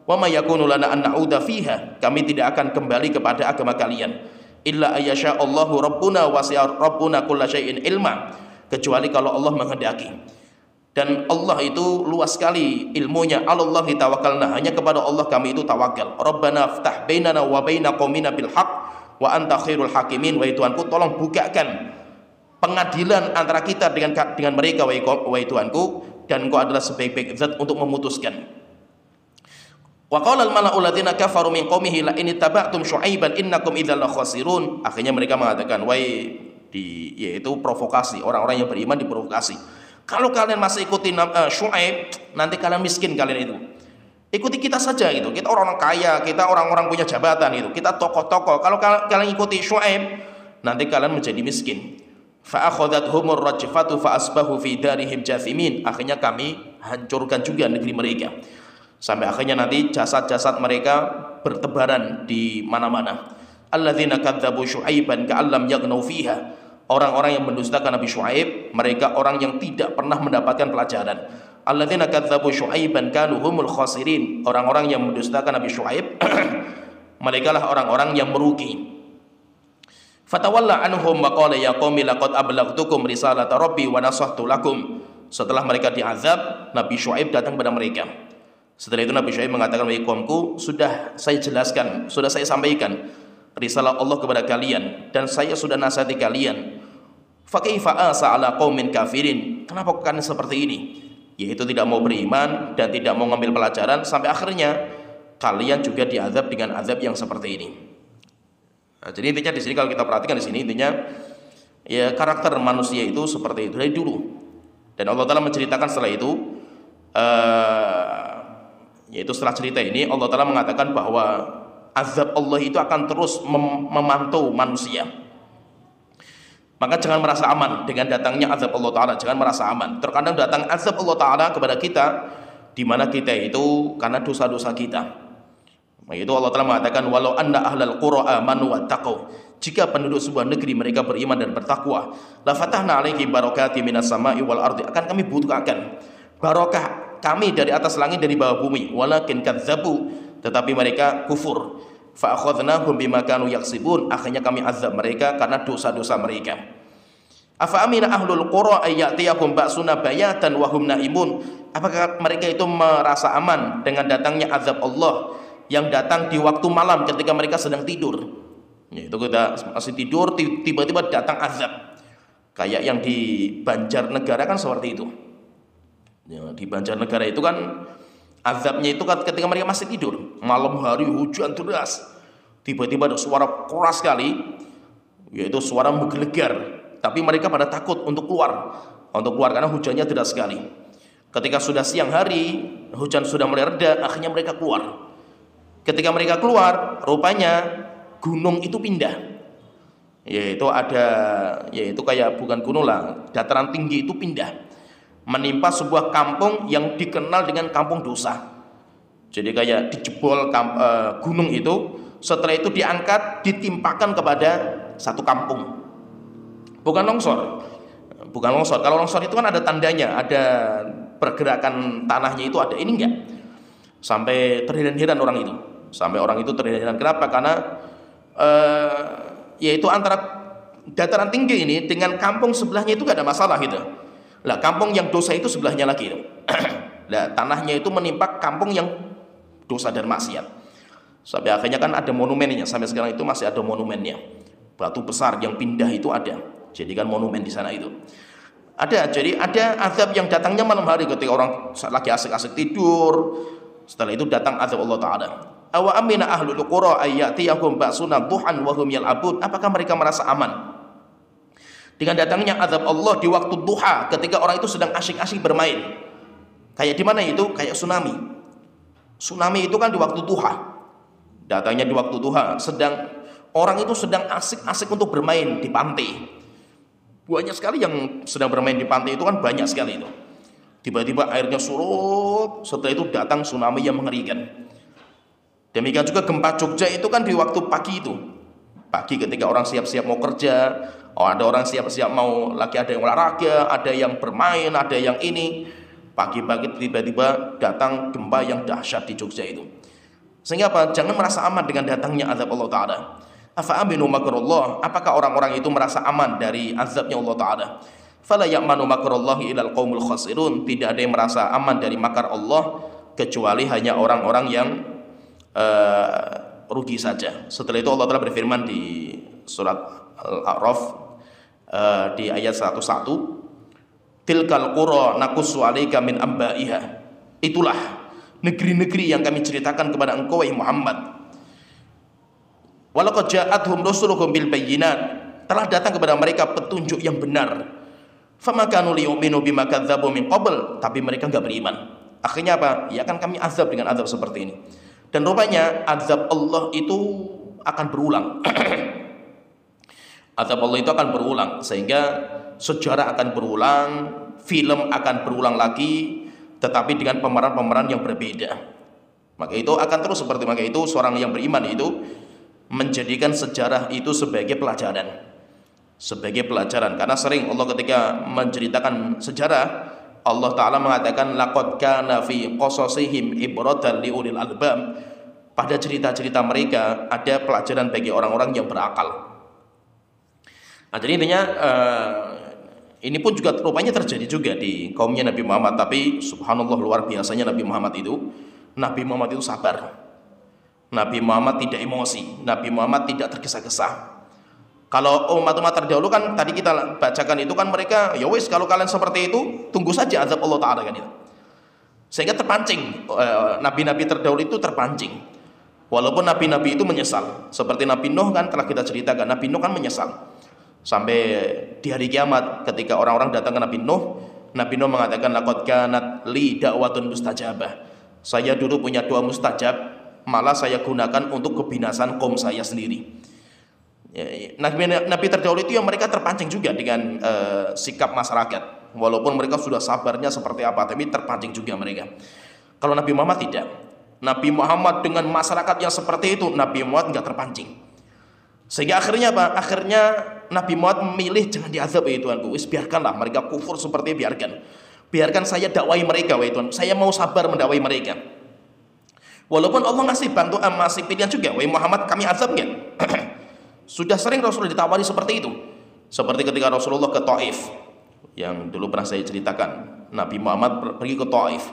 Wa ma yakunu lana an na'uda fiha, kami tidak akan kembali kepada agama kalian. Illa ayyasha Allahu rabbuna wasi'a rabbuna kulla syai'in ilma, kecuali kalau Allah menghendaki. Dan Allah itu luas sekali ilmunya. 'Alallahi tawakkalna, hanya kepada Allah kami itu tawakal. Rabbana ftah bainana wa baina qaumina bil haqq wa anta khairul hakimin. Wahai Tuhanku, tolong bukakan pengadilan antara kita dengan mereka, wahai Tuhanku, dan Engkau adalah sebaik-baik zat untuk memutuskan. Wa qala al-mala'u alladziina kafaru min qaumihi la in ittaba'tum Syu'aiban innakum idzal khasirun. Akhirnya mereka mengatakan, yaitu provokasi, orang-orang yang beriman diprovokasi. Kalau kalian masih ikuti Syu'aib, nanti kalian miskin kalian itu. Ikuti kita saja gitu. Kita orang-orang kaya, kita orang-orang punya jabatan gitu. Kita tokoh-tokoh. Kalau kalian ikuti Syu'aib, nanti kalian menjadi miskin. Fa akhadhathumur rajfatu fa asbahu fi darihim jathimin. Akhirnya kami hancurkan juga negeri mereka. Sampai akhirnya nanti jasad-jasad mereka bertebaran di mana-mana. Alladzina kadzdzabu Syu'aiban ka'allam yaghnau fiha. Orang-orang yang mendustakan Nabi Syu'aib, mereka orang yang tidak pernah mendapatkan pelajaran. Alladzina kadzdzabu Syu'aiban kanu humul khasirin. Orang-orang yang mendustakan Nabi Syu'aib mereka lah orang-orang yang merugi. Fatawalla anhum wa qala ya qaumi laqad ablaghtukum risalata rabbi wa nasahtu lakum. Setelah mereka diazab, Nabi Syu'aib datang kepada mereka. Setelah itu Nabi Syu'aib mengatakan, wahai kaumku, sudah saya jelaskan, sudah saya sampaikan risalah Allah kepada kalian dan saya sudah nasihati kalian. Fa kaifa asa ala qaumin kafirin? Kenapa kalian seperti ini? Yaitu tidak mau beriman dan tidak mau mengambil pelajaran sampai akhirnya kalian juga diazab dengan azab yang seperti ini. Nah, jadi intinya di sini kalau kita perhatikan di sini intinya ya karakter manusia itu seperti itu dari dulu. Dan Allah Taala menceritakan setelah itu yaitu setelah cerita ini Allah Ta'ala mengatakan bahwa azab Allah itu akan terus memantau manusia. Maka jangan merasa aman dengan datangnya azab Allah Ta'ala, jangan merasa aman. Terkadang datang azab Allah Ta'ala kepada kita di mana kita itu karena dosa-dosa kita. Itu Allah Ta'ala mengatakan walau anna ahlal qura amanu wattaqau. Jika penduduk sebuah negeri mereka beriman dan bertakwa, la fatahna alaihim barakati minas sama'i wal ardi. Akan kami bukakan barakah kami dari atas langit dari bawah bumi. Walakin kadzdzabu, tetapi mereka kufur. Fa akhadnahum bima kanu yaksibun. Akhirnya kami azab mereka karena dosa-dosa mereka. Afa amina ahlul qura ay ya'tiyahum ba'suna bayatan wa hum naimun. Apakah mereka itu merasa aman dengan datangnya azab Allah yang datang di waktu malam ketika mereka sedang tidur? Yaitu kita masih tidur, tiba-tiba datang azab. Kayak yang di Banjarnegara kan seperti itu. Ya, di Banjarnegara itu kan azabnya itu ketika mereka masih tidur, malam hari hujan deras, tiba-tiba ada suara keras sekali, yaitu suara menggelegar, tapi mereka pada takut untuk keluar karena hujannya deras sekali. Ketika sudah siang hari, hujan sudah mulai reda, akhirnya mereka keluar. Ketika mereka keluar, rupanya gunung itu pindah, yaitu kayak bukan gunung lah, dataran tinggi itu pindah menimpa sebuah kampung yang dikenal dengan kampung dosa. Jadi kayak dijebol gunung itu, setelah itu diangkat, ditimpakan kepada satu kampung. Bukan longsor. Kalau longsor itu kan ada tandanya, ada pergerakan tanahnya itu ada. Ini enggak. Sampai terheran-heran orang itu. Kenapa? Karena yaitu antara dataran tinggi ini dengan kampung sebelahnya itu enggak ada masalah gitu. Lah kampung yang dosa itu sebelahnya lagi. Lah tanahnya itu menimpa kampung yang dosa dan maksiat. Sampai akhirnya kan ada monumennya, sampai sekarang itu masih ada monumennya. Batu besar yang pindah itu ada. Jadi kan monumen di sana itu. Jadi ada azab yang datangnya malam hari ketika orang lagi asik-asik tidur. Setelah itu datang azab Allah Ta'ala. Awa amina ahlul qura ayyatiyahum ba'suna duhan wa hum yal'abun. Apakah mereka merasa aman dengan datangnya azab Allah di waktu duha ketika orang itu sedang asyik-asyik bermain? Kayak di mana itu? Kayak tsunami. Tsunami itu kan di waktu duha. Datangnya di waktu duha, orang itu sedang asik-asik untuk bermain di pantai. Banyak sekali yang sedang bermain di pantai itu kan banyak sekali itu. Tiba-tiba airnya surut, setelah itu datang tsunami yang mengerikan. Demikian juga gempa Jogja itu kan di waktu pagi itu. Pagi ketika orang siap-siap mau kerja, ada orang siap-siap mau lagi ada yang olahraga, ada yang bermain, ada yang ini. Pagi-pagi tiba-tiba datang gempa yang dahsyat di Jogja itu. Sehingga apa? Jangan merasa aman dengan datangnya azab Allah Ta'ala. Afa aminu makrullah? Apakah orang-orang itu merasa aman dari azabnya Allah Ta'ala? Fala ya'manu makrallahi ilal qaumul khasirun. Tidak ada yang merasa aman dari makar Allah kecuali hanya orang-orang yang rugi saja. Setelah itu Allah Ta'ala berfirman di surat Al-A'raf di ayat 101, tilkal qura naqussu 'alaika min ambaiha. Itulah negeri-negeri yang kami ceritakan kepada engkau wahai Muhammad. Walaqad ja'atuhum rusuluhum bil bayyinat, telah datang kepada mereka petunjuk yang benar. Fama kanu liyu'minu bima kadzdzabu min qabl, tapi mereka enggak beriman. Akhirnya apa? Ya kan kami azab dengan azab seperti ini. Dan rupanya azab Allah itu akan berulang. Azab Allah itu akan berulang, sehingga sejarah akan berulang, film akan berulang lagi, tetapi dengan pemeran-pemeran yang berbeda. Maka itu akan terus seperti maka itu seorang yang beriman itu menjadikan sejarah itu sebagai pelajaran, karena sering Allah ketika menceritakan sejarah, Allah Ta'ala mengatakan laqad kana fi qasasihim ibratan liulil albab, pada cerita-cerita mereka ada pelajaran bagi orang-orang yang berakal. Nah, jadi intinya ini pun juga rupanya terjadi juga di kaumnya Nabi Muhammad. Tapi subhanallah, luar biasanya Nabi Muhammad itu sabar. Nabi Muhammad tidak emosi, Nabi Muhammad tidak tergesa-gesa. Kalau umat-umat terdahulu kan tadi kita bacakan itu kan mereka, ya wis kalau kalian seperti itu tunggu saja azab Allah Ta'ala kan itu. Sehingga terpancing, nabi-nabi terdahulu itu terpancing. Walaupun nabi-nabi itu menyesal, seperti Nabi Nuh kan telah kita ceritakan, Nabi Nuh kan menyesal. Sampai di hari kiamat ketika orang-orang datang ke Nabi Nuh mengatakan laqad kanat li da'watun mustajabah. Saya dulu punya doa mustajab, malah saya gunakan untuk kebinasan kaum saya sendiri. Nabi terdahulu itu yang mereka terpancing juga dengan sikap masyarakat. Walaupun mereka sudah sabarnya seperti apa, tapi terpancing juga mereka. Kalau Nabi Muhammad tidak. Nabi Muhammad dengan masyarakat yang seperti itu, Nabi Muhammad enggak terpancing. Sehingga akhirnya apa? Akhirnya Nabi Muhammad memilih jangan diazab ya Tuhanku. Wis biarkanlah mereka kufur seperti biarkan. Biarkan saya dakwai mereka wahai Tuhan. Saya mau sabar mendakwai mereka. Walaupun Allah ngasih bantu, masih pilihan juga, wahai Muhammad kami azab enggak? Sudah sering Rasulullah ditawari seperti itu. Seperti ketika Rasulullah ke Taif, yang dulu pernah saya ceritakan. Nabi Muhammad pergi ke Taif,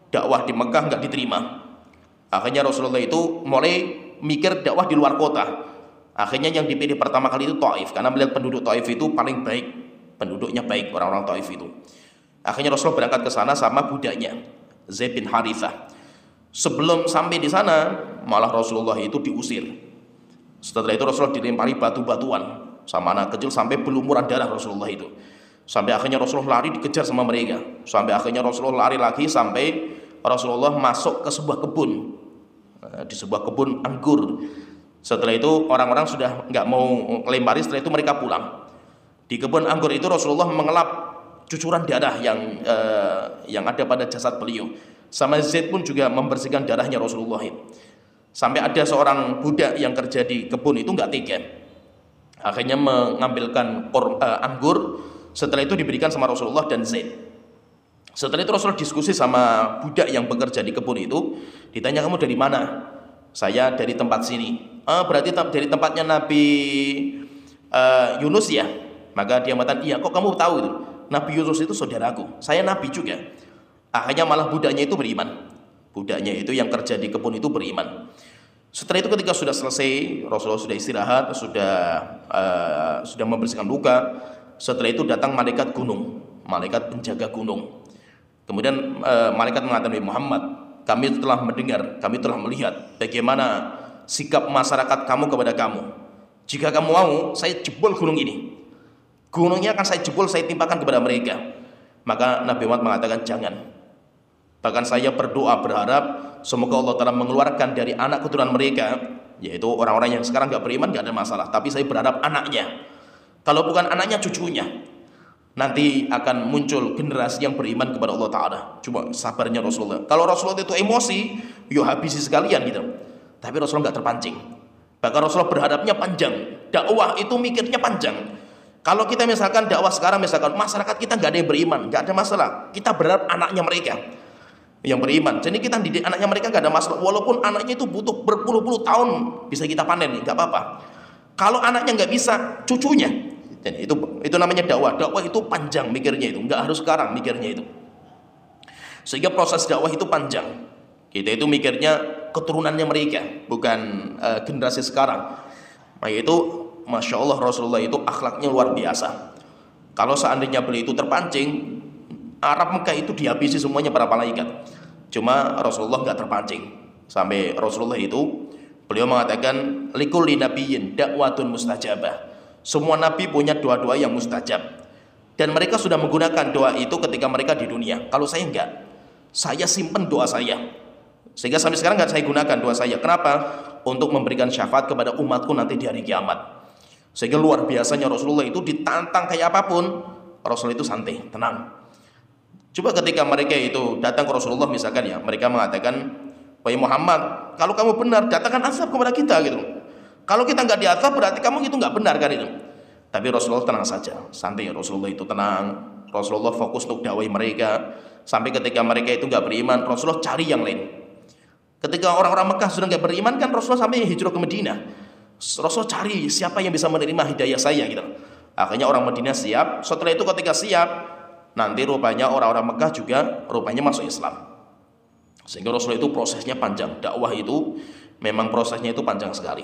dakwah di Mekah enggak diterima. Akhirnya Rasulullah itu mulai mikir dakwah di luar kota. Akhirnya yang dipilih pertama kali itu Taif, karena melihat penduduk Taif itu paling baik, penduduknya baik, orang-orang Taif itu. Akhirnya Rasulullah berangkat ke sana sama budaknya, Zaid bin Harithah. Sebelum sampai di sana, malah Rasulullah itu diusir. Setelah itu Rasulullah dilempari batu-batuan sama anak kecil sampai berlumuran darah Rasulullah itu. Sampai akhirnya Rasulullah lari dikejar sama mereka. Sampai akhirnya Rasulullah lari lagi sampai Rasulullah masuk ke sebuah kebun, di sebuah kebun anggur. Setelah itu orang-orang sudah nggak mau lempari. Setelah itu mereka pulang. Di kebun anggur itu Rasulullah mengelap cucuran darah yang ada pada jasad beliau. Sama Zaid pun juga membersihkan darahnya Rasulullah. Sampai ada seorang budak yang kerja di kebun itu nggak tega. Akhirnya mengambilkan anggur. Setelah itu diberikan sama Rasulullah dan Zaid. Setelah itu Rasulullah diskusi sama budak yang bekerja di kebun itu. Ditanya, kamu dari mana? Saya dari tempat sini. Berarti dari tempatnya Nabi Yunus ya? Maka dia mengatakan, iya, kok kamu tahu itu? Nabi Yunus itu saudaraku, saya Nabi juga. Akhirnya malah budaknya itu beriman. Budaknya itu yang kerja di kebun itu beriman. Setelah itu ketika sudah selesai, Rasulullah sudah istirahat, sudah membersihkan luka. Setelah itu datang malaikat gunung, malaikat penjaga gunung. Kemudian malaikat mengatakan, Muhammad, kami telah mendengar, kami telah melihat bagaimana sikap masyarakat kamu kepada kamu. Jika kamu mau, saya jebol gunung ini. Gunungnya akan saya jebol, saya timpakan kepada mereka. Maka Nabi Muhammad mengatakan jangan. Bahkan saya berdoa berharap semoga Allah Ta'ala mengeluarkan dari anak keturunan mereka, yaitu orang-orang yang sekarang gak beriman, gak ada masalah. Tapi saya berharap anaknya, kalau bukan anaknya, cucunya, nanti akan muncul generasi yang beriman kepada Allah Ta'ala. Cuma sabarnya Rasulullah. Kalau Rasulullah itu emosi, yuk habisi sekalian gitu. Tapi Rasulullah gak terpancing. Bahkan Rasulullah berharapnya panjang. Dakwah itu mikirnya panjang. Kalau kita misalkan dakwah sekarang, misalkan masyarakat kita gak ada yang beriman, gak ada masalah. Kita berharap anaknya mereka yang beriman. Jadi kita didik anaknya mereka gak ada masalah. Walaupun anaknya itu butuh berpuluh-puluh tahun bisa kita panen, gak apa-apa. Kalau anaknya gak bisa, cucunya. Jadi itu namanya dakwah. Dakwah itu panjang mikirnya itu, nggak harus sekarang mikirnya itu. Sehingga proses dakwah itu panjang. Kita itu mikirnya keturunannya mereka, bukan generasi sekarang. Nah itu, masya Allah Rasulullah itu akhlaknya luar biasa. Kalau seandainya beliau itu terpancing, Arab Mekah itu dihabisi semuanya para malaikat. Cuma Rasulullah nggak terpancing. Sampai Rasulullah itu beliau mengatakan likulli nabiyyin da'watun mustajabah. Semua nabi punya doa-doa yang mustajab. Dan mereka sudah menggunakan doa itu ketika mereka di dunia. Kalau saya enggak. Saya simpen doa saya. Sehingga sampai sekarang enggak saya gunakan doa saya. Kenapa? Untuk memberikan syafaat kepada umatku nanti di hari kiamat. Sehingga luar biasanya Rasulullah itu ditantang kayak apapun, Rasulullah itu santai, tenang. Coba ketika mereka itu datang ke Rasulullah misalkan ya, mereka mengatakan, wahai Muhammad, kalau kamu benar, datangkan azab kepada kita gitu. Kalau kita nggak diazab berarti kamu itu nggak benar kan itu. Tapi Rasulullah tenang saja, santai. Rasulullah itu tenang. Rasulullah fokus untuk dakwah mereka. Sampai ketika mereka itu nggak beriman, Rasulullah cari yang lain. Ketika orang-orang Mekah sudah nggak beriman kan Rasulullah sampai hijrah ke Madinah. Rasulullah cari siapa yang bisa menerima hidayah saya gitu. Akhirnya orang Madinah siap. Setelah itu ketika siap, nanti rupanya orang-orang Mekah juga rupanya masuk Islam. Sehingga Rasulullah itu prosesnya panjang. Dakwah itu memang prosesnya itu panjang sekali.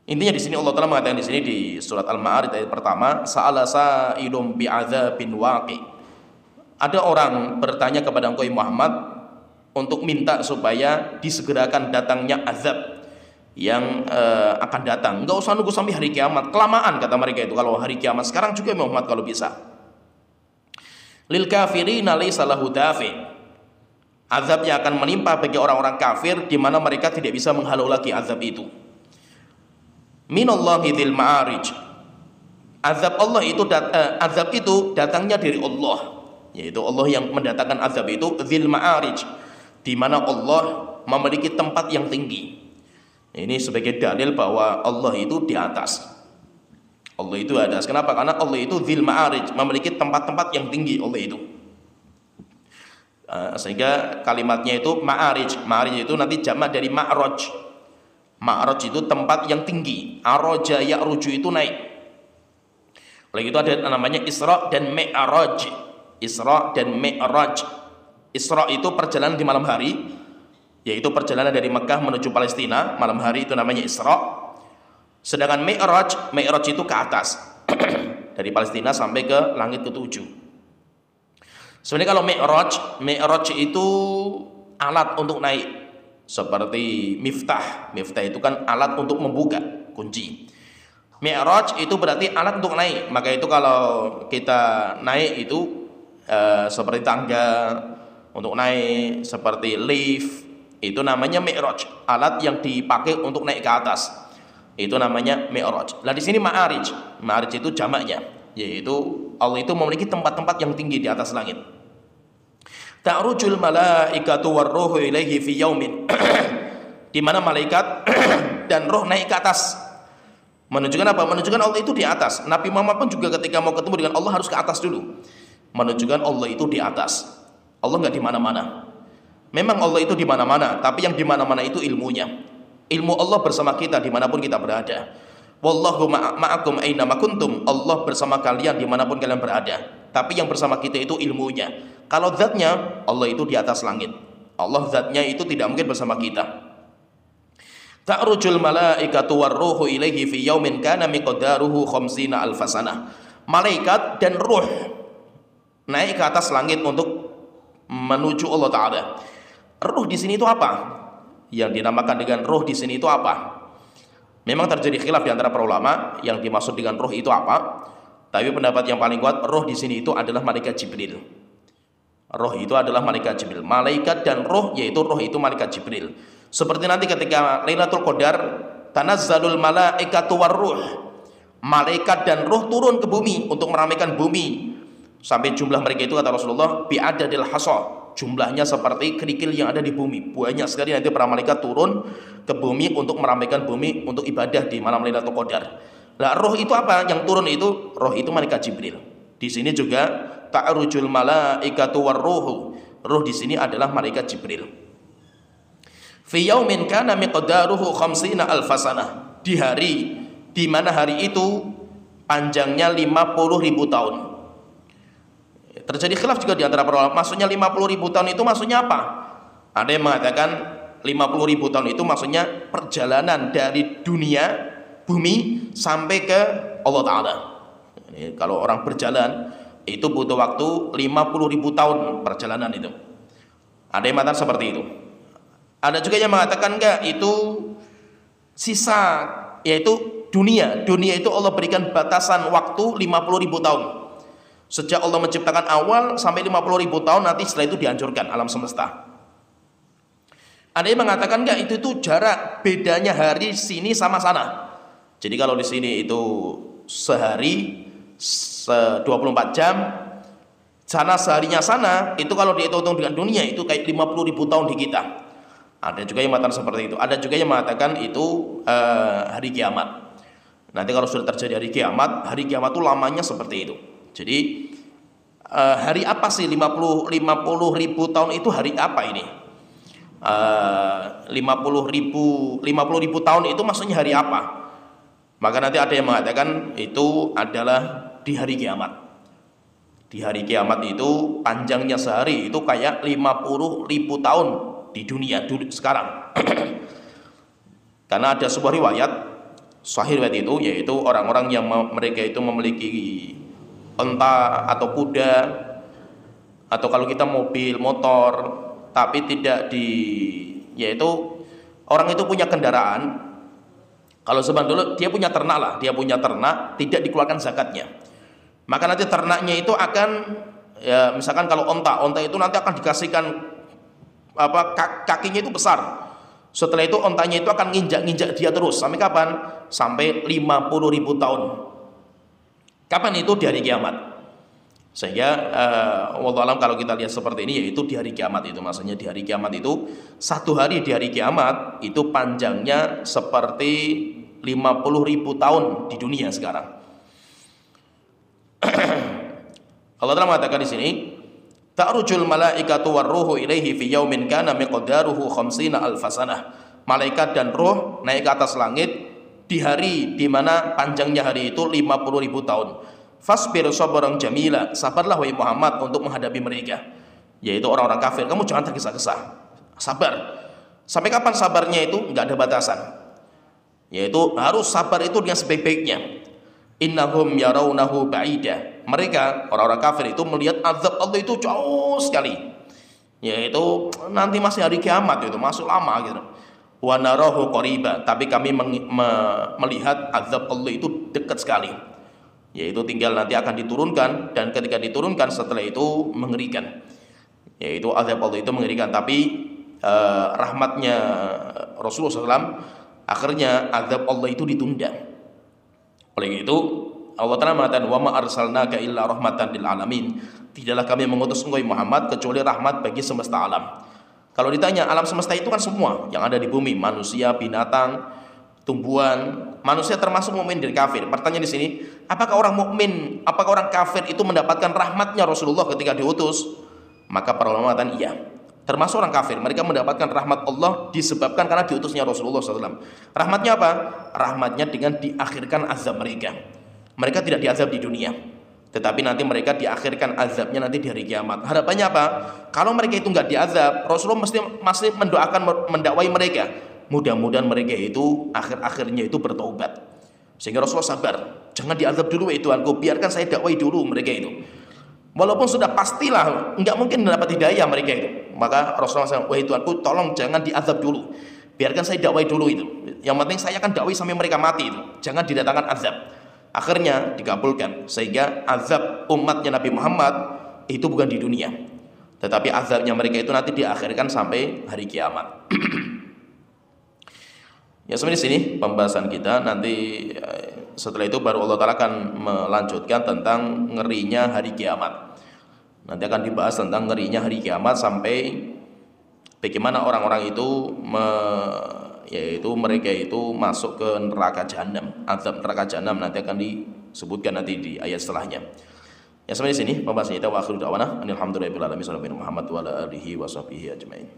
Intinya di sini Allah Taala mengatakan di sini di surat Al-Ma'arij ayat pertama, sa'ala sa'ilum bi'adzabin waqi. Ada orang bertanya kepada engkau Muhammad untuk minta supaya disegerakan datangnya azab yang akan datang. Enggak usah nunggu sampai hari kiamat. Kelamaan kata mereka itu kalau hari kiamat. Sekarang juga Muhammad kalau bisa. Lil kafirina laisa lahu dafi. Azab yang akan menimpa bagi orang-orang kafir di mana mereka tidak bisa menghalau lagi azab itu. Minallahi dzil ma'arij. Azab Allah itu azab itu datangnya dari Allah, yaitu Allah yang mendatangkan azab itu dzil ma'arij, di mana Allah memiliki tempat yang tinggi. Ini sebagai dalil bahwa Allah itu di atas. Allah itu atas. Kenapa? Karena Allah itu dzil ma'arij, memiliki tempat-tempat yang tinggi Allah itu. Sehingga kalimatnya itu ma'arij. Ma'arij itu nanti jamak dari ma'raj. Ma'raj itu tempat yang tinggi. Araja ya'ruju itu naik. Oleh itu ada namanya Isra dan Mi'raj. Isra dan Mi'raj. Isra itu perjalanan di malam hari, yaitu perjalanan dari Mekah menuju Palestina. Malam hari itu namanya Isra. Sedangkan Mi'raj, Mi'raj itu ke atas. Dari Palestina sampai ke langit ke-7. Sebenarnya kalau Mi'raj itu alat untuk naik. Seperti miftah. Miftah itu kan alat untuk membuka kunci. Mi'raj itu berarti alat untuk naik. Maka itu kalau kita naik itu seperti tangga untuk naik, seperti lift, itu namanya Mi'raj. Alat yang dipakai untuk naik ke atas. Itu namanya Mi'raj. Nah di sini Ma'arij. Ma'arij itu jamaknya, yaitu Allah itu memiliki tempat-tempat yang tinggi di atas langit. Ta'rujul malaikatu warruhu ilaihi fi yaumin. Di mana malaikat dan roh naik ke atas. Menunjukkan apa? Menunjukkan Allah itu di atas. Nabi Muhammad pun juga ketika mau ketemu dengan Allah harus ke atas dulu. Menunjukkan Allah itu di atas. Allah enggak di mana-mana. Memang Allah itu di mana-mana, tapi yang di mana-mana itu ilmunya. Ilmu Allah bersama kita dimanapun kita berada. Wallahu ma'akum aina ma kuntum. Allah bersama kalian dimanapun kalian berada. Tapi yang bersama kita itu ilmunya. Kalau zatnya, Allah itu di atas langit. Allah zatnya itu tidak mungkin bersama kita. Ta'rujul malaikatu warruhu ilaihi fi yaumin kana miqdaruhu khamsina alfasana. Malaikat dan ruh naik ke atas langit untuk menuju Allah Ta'ala. Ruh di sini itu apa? Yang dinamakan dengan ruh di sini itu apa? Memang terjadi khilaf di antara para ulama yang dimaksud dengan ruh itu apa. Tapi pendapat yang paling kuat, ruh di sini itu adalah malaikat Jibril. Roh itu adalah malaikat Jibril. Malaikat dan roh, yaitu roh itu malaikat Jibril. Seperti nanti ketika Lailatul Qadar, tanazzalul malaikatu warruh. Malaikat dan roh turun ke bumi untuk meramaikan bumi. Sampai jumlah mereka itu kata Rasulullah bi'adadil hasa. Jumlahnya seperti kerikil yang ada di bumi. Banyak sekali nanti para malaikat turun ke bumi untuk meramaikan bumi untuk ibadah di malam Lailatul Qadar. Nah, roh itu apa? Yang turun itu, roh itu malaikat Jibril. Di sini juga ta'rujul malaikatu warruhu. Ruh di sini adalah malaikat Jibril. Fi yaumin kana miqdaruhu khamsina alfasana. Di hari di mana hari itu panjangnya 50.000 tahun. Terjadi khilaf juga di antara para ulama. Maksudnya 50.000 tahun itu maksudnya apa? Ada yang mengatakan 50.000 tahun itu maksudnya perjalanan dari dunia bumi sampai ke Allah Ta'ala. Kalau orang berjalan itu butuh waktu 50.000 tahun perjalanan itu. Ada yang mengatakan seperti itu. Ada juga yang mengatakan enggak, itu sisa, yaitu dunia. Dunia itu Allah berikan batasan waktu 50.000 tahun. Sejak Allah menciptakan awal sampai 50.000 tahun, nanti setelah itu dihancurkan alam semesta. Ada yang mengatakan enggak, itu jarak bedanya hari sini sama sana. Jadi kalau di sini itu sehari 24 jam, sana seharinya sana, itu kalau dihitung dengan dunia itu kayak 50.000 tahun di kita. Ada juga yang mengatakan seperti itu. Ada juga yang mengatakan itu hari kiamat. Nanti kalau sudah terjadi hari kiamat itu lamanya seperti itu. Jadi hari apa sih 50.000 tahun itu hari apa ini? 50.000 tahun itu maksudnya hari apa? Maka nanti ada yang mengatakan itu adalah di hari kiamat. Di hari kiamat itu panjangnya sehari itu kayak 50.000 tahun di dunia sekarang. Karena ada sebuah riwayat, sahih riwayat itu, yaitu orang-orang yang mereka itu memiliki unta atau kuda, atau kalau kita mobil, motor, tapi tidak yaitu orang itu punya kendaraan. Kalau zaman dulu dia punya ternak tidak dikeluarkan zakatnya. Maka nanti ternaknya itu akan, ya misalkan kalau onta itu nanti akan dikasihkan kakinya itu besar. Setelah itu ontanya itu akan nginjak dia terus sampai kapan? Sampai 50.000 tahun. Kapan itu? Di hari kiamat. Sehingga wallahu alam kalau kita lihat seperti ini, yaitu di hari kiamat itu, maksudnya di hari kiamat itu satu hari di hari kiamat itu panjangnya seperti 50.000 tahun di dunia sekarang. Allah Ta'ala mengatakan di sini, ta'rujul malaikatu warruhu ilaihi fi yaumin kana miqdaruhu 50 alfasanah. Malaikat dan roh naik ke atas langit di hari di mana panjangnya hari itu 50.000 tahun. Fasbir sabran jamila, sabarlah wahai Muhammad untuk menghadapi mereka, yaitu orang-orang kafir. Kamu jangan tergesa-gesa, sabar. Sampai kapan sabarnya itu? Enggak ada batasan. Yaitu harus sabar itu dengan sebaik-baiknya. Innahum yarawnahu ba'ida. Mereka orang-orang kafir itu melihat azab Allah itu jauh sekali. Yaitu nanti masih hari kiamat, itu masuk lama gitu. Wa narahu qariba, tapi kami melihat azab Allah itu dekat sekali. Yaitu tinggal nanti akan diturunkan, dan ketika diturunkan setelah itu mengerikan. Yaitu azab Allah itu mengerikan, tapi rahmatnya Rasulullah SAW, akhirnya azab Allah itu ditunda. Oleh itu Allah Ta'ala mengatakan, wa ma arsalnaka illa rahmatan lil alamin. Tidaklah kami mengutus engkau Muhammad kecuali rahmat bagi semesta alam. Kalau ditanya alam semesta itu kan semua yang ada di bumi, manusia, binatang, tumbuhan, manusia termasuk mukmin dan kafir. Pertanyaan di sini, apakah orang mukmin, apakah orang kafir itu mendapatkan rahmatnya Rasulullah ketika diutus? Maka para ulama mengatakan iya. Termasuk orang kafir, mereka mendapatkan rahmat Allah disebabkan karena diutusnya Rasulullah SAW. Rahmatnya apa? Rahmatnya dengan diakhirkan azab mereka. Mereka tidak diazab di dunia, tetapi nanti mereka diakhirkan azabnya nanti di hari kiamat. Harapannya apa? Kalau mereka itu nggak diazab, Rasulullah masih mendoakan, mendakwai mereka. Mudah-mudahan mereka itu akhir-akhirnya itu bertaubat. Sehingga Rasulullah sabar, jangan diazab dulu wahai Tuhanku, biarkan saya dakwai dulu mereka itu. Walaupun sudah pastilah nggak mungkin mendapat hidayah mereka itu, maka Rasulullah SAW, wahai Tuhanku, tolong jangan diazab dulu, biarkan saya dakwai dulu itu. Yang penting saya akan dakwai sampai mereka mati itu, jangan didatangkan azab. Akhirnya dikabulkan, sehingga azab umatnya Nabi Muhammad itu bukan di dunia, tetapi azabnya mereka itu nanti diakhirkan sampai hari kiamat. Ya, sebenarnya sini pembahasan kita. Nanti setelah itu baru Allah Ta'ala akan melanjutkan tentang ngerinya hari kiamat. Nanti akan dibahas tentang ngerinya hari kiamat sampai bagaimana orang-orang itu yaitu mereka itu masuk ke neraka jahanam. Azab neraka jahanam nanti akan disebutkan nanti di ayat setelahnya. Ya, sampai di sini pembahasan kita. Wa akhiru da'wana alhamdulillahirabbil alamin. Sallallahu Muhammad wa ala alihi wa sahbihi ajmain.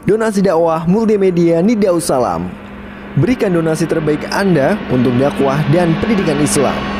Donasi dakwah multimedia Nida Salam. Berikan donasi terbaik Anda untuk dakwah dan pendidikan Islam.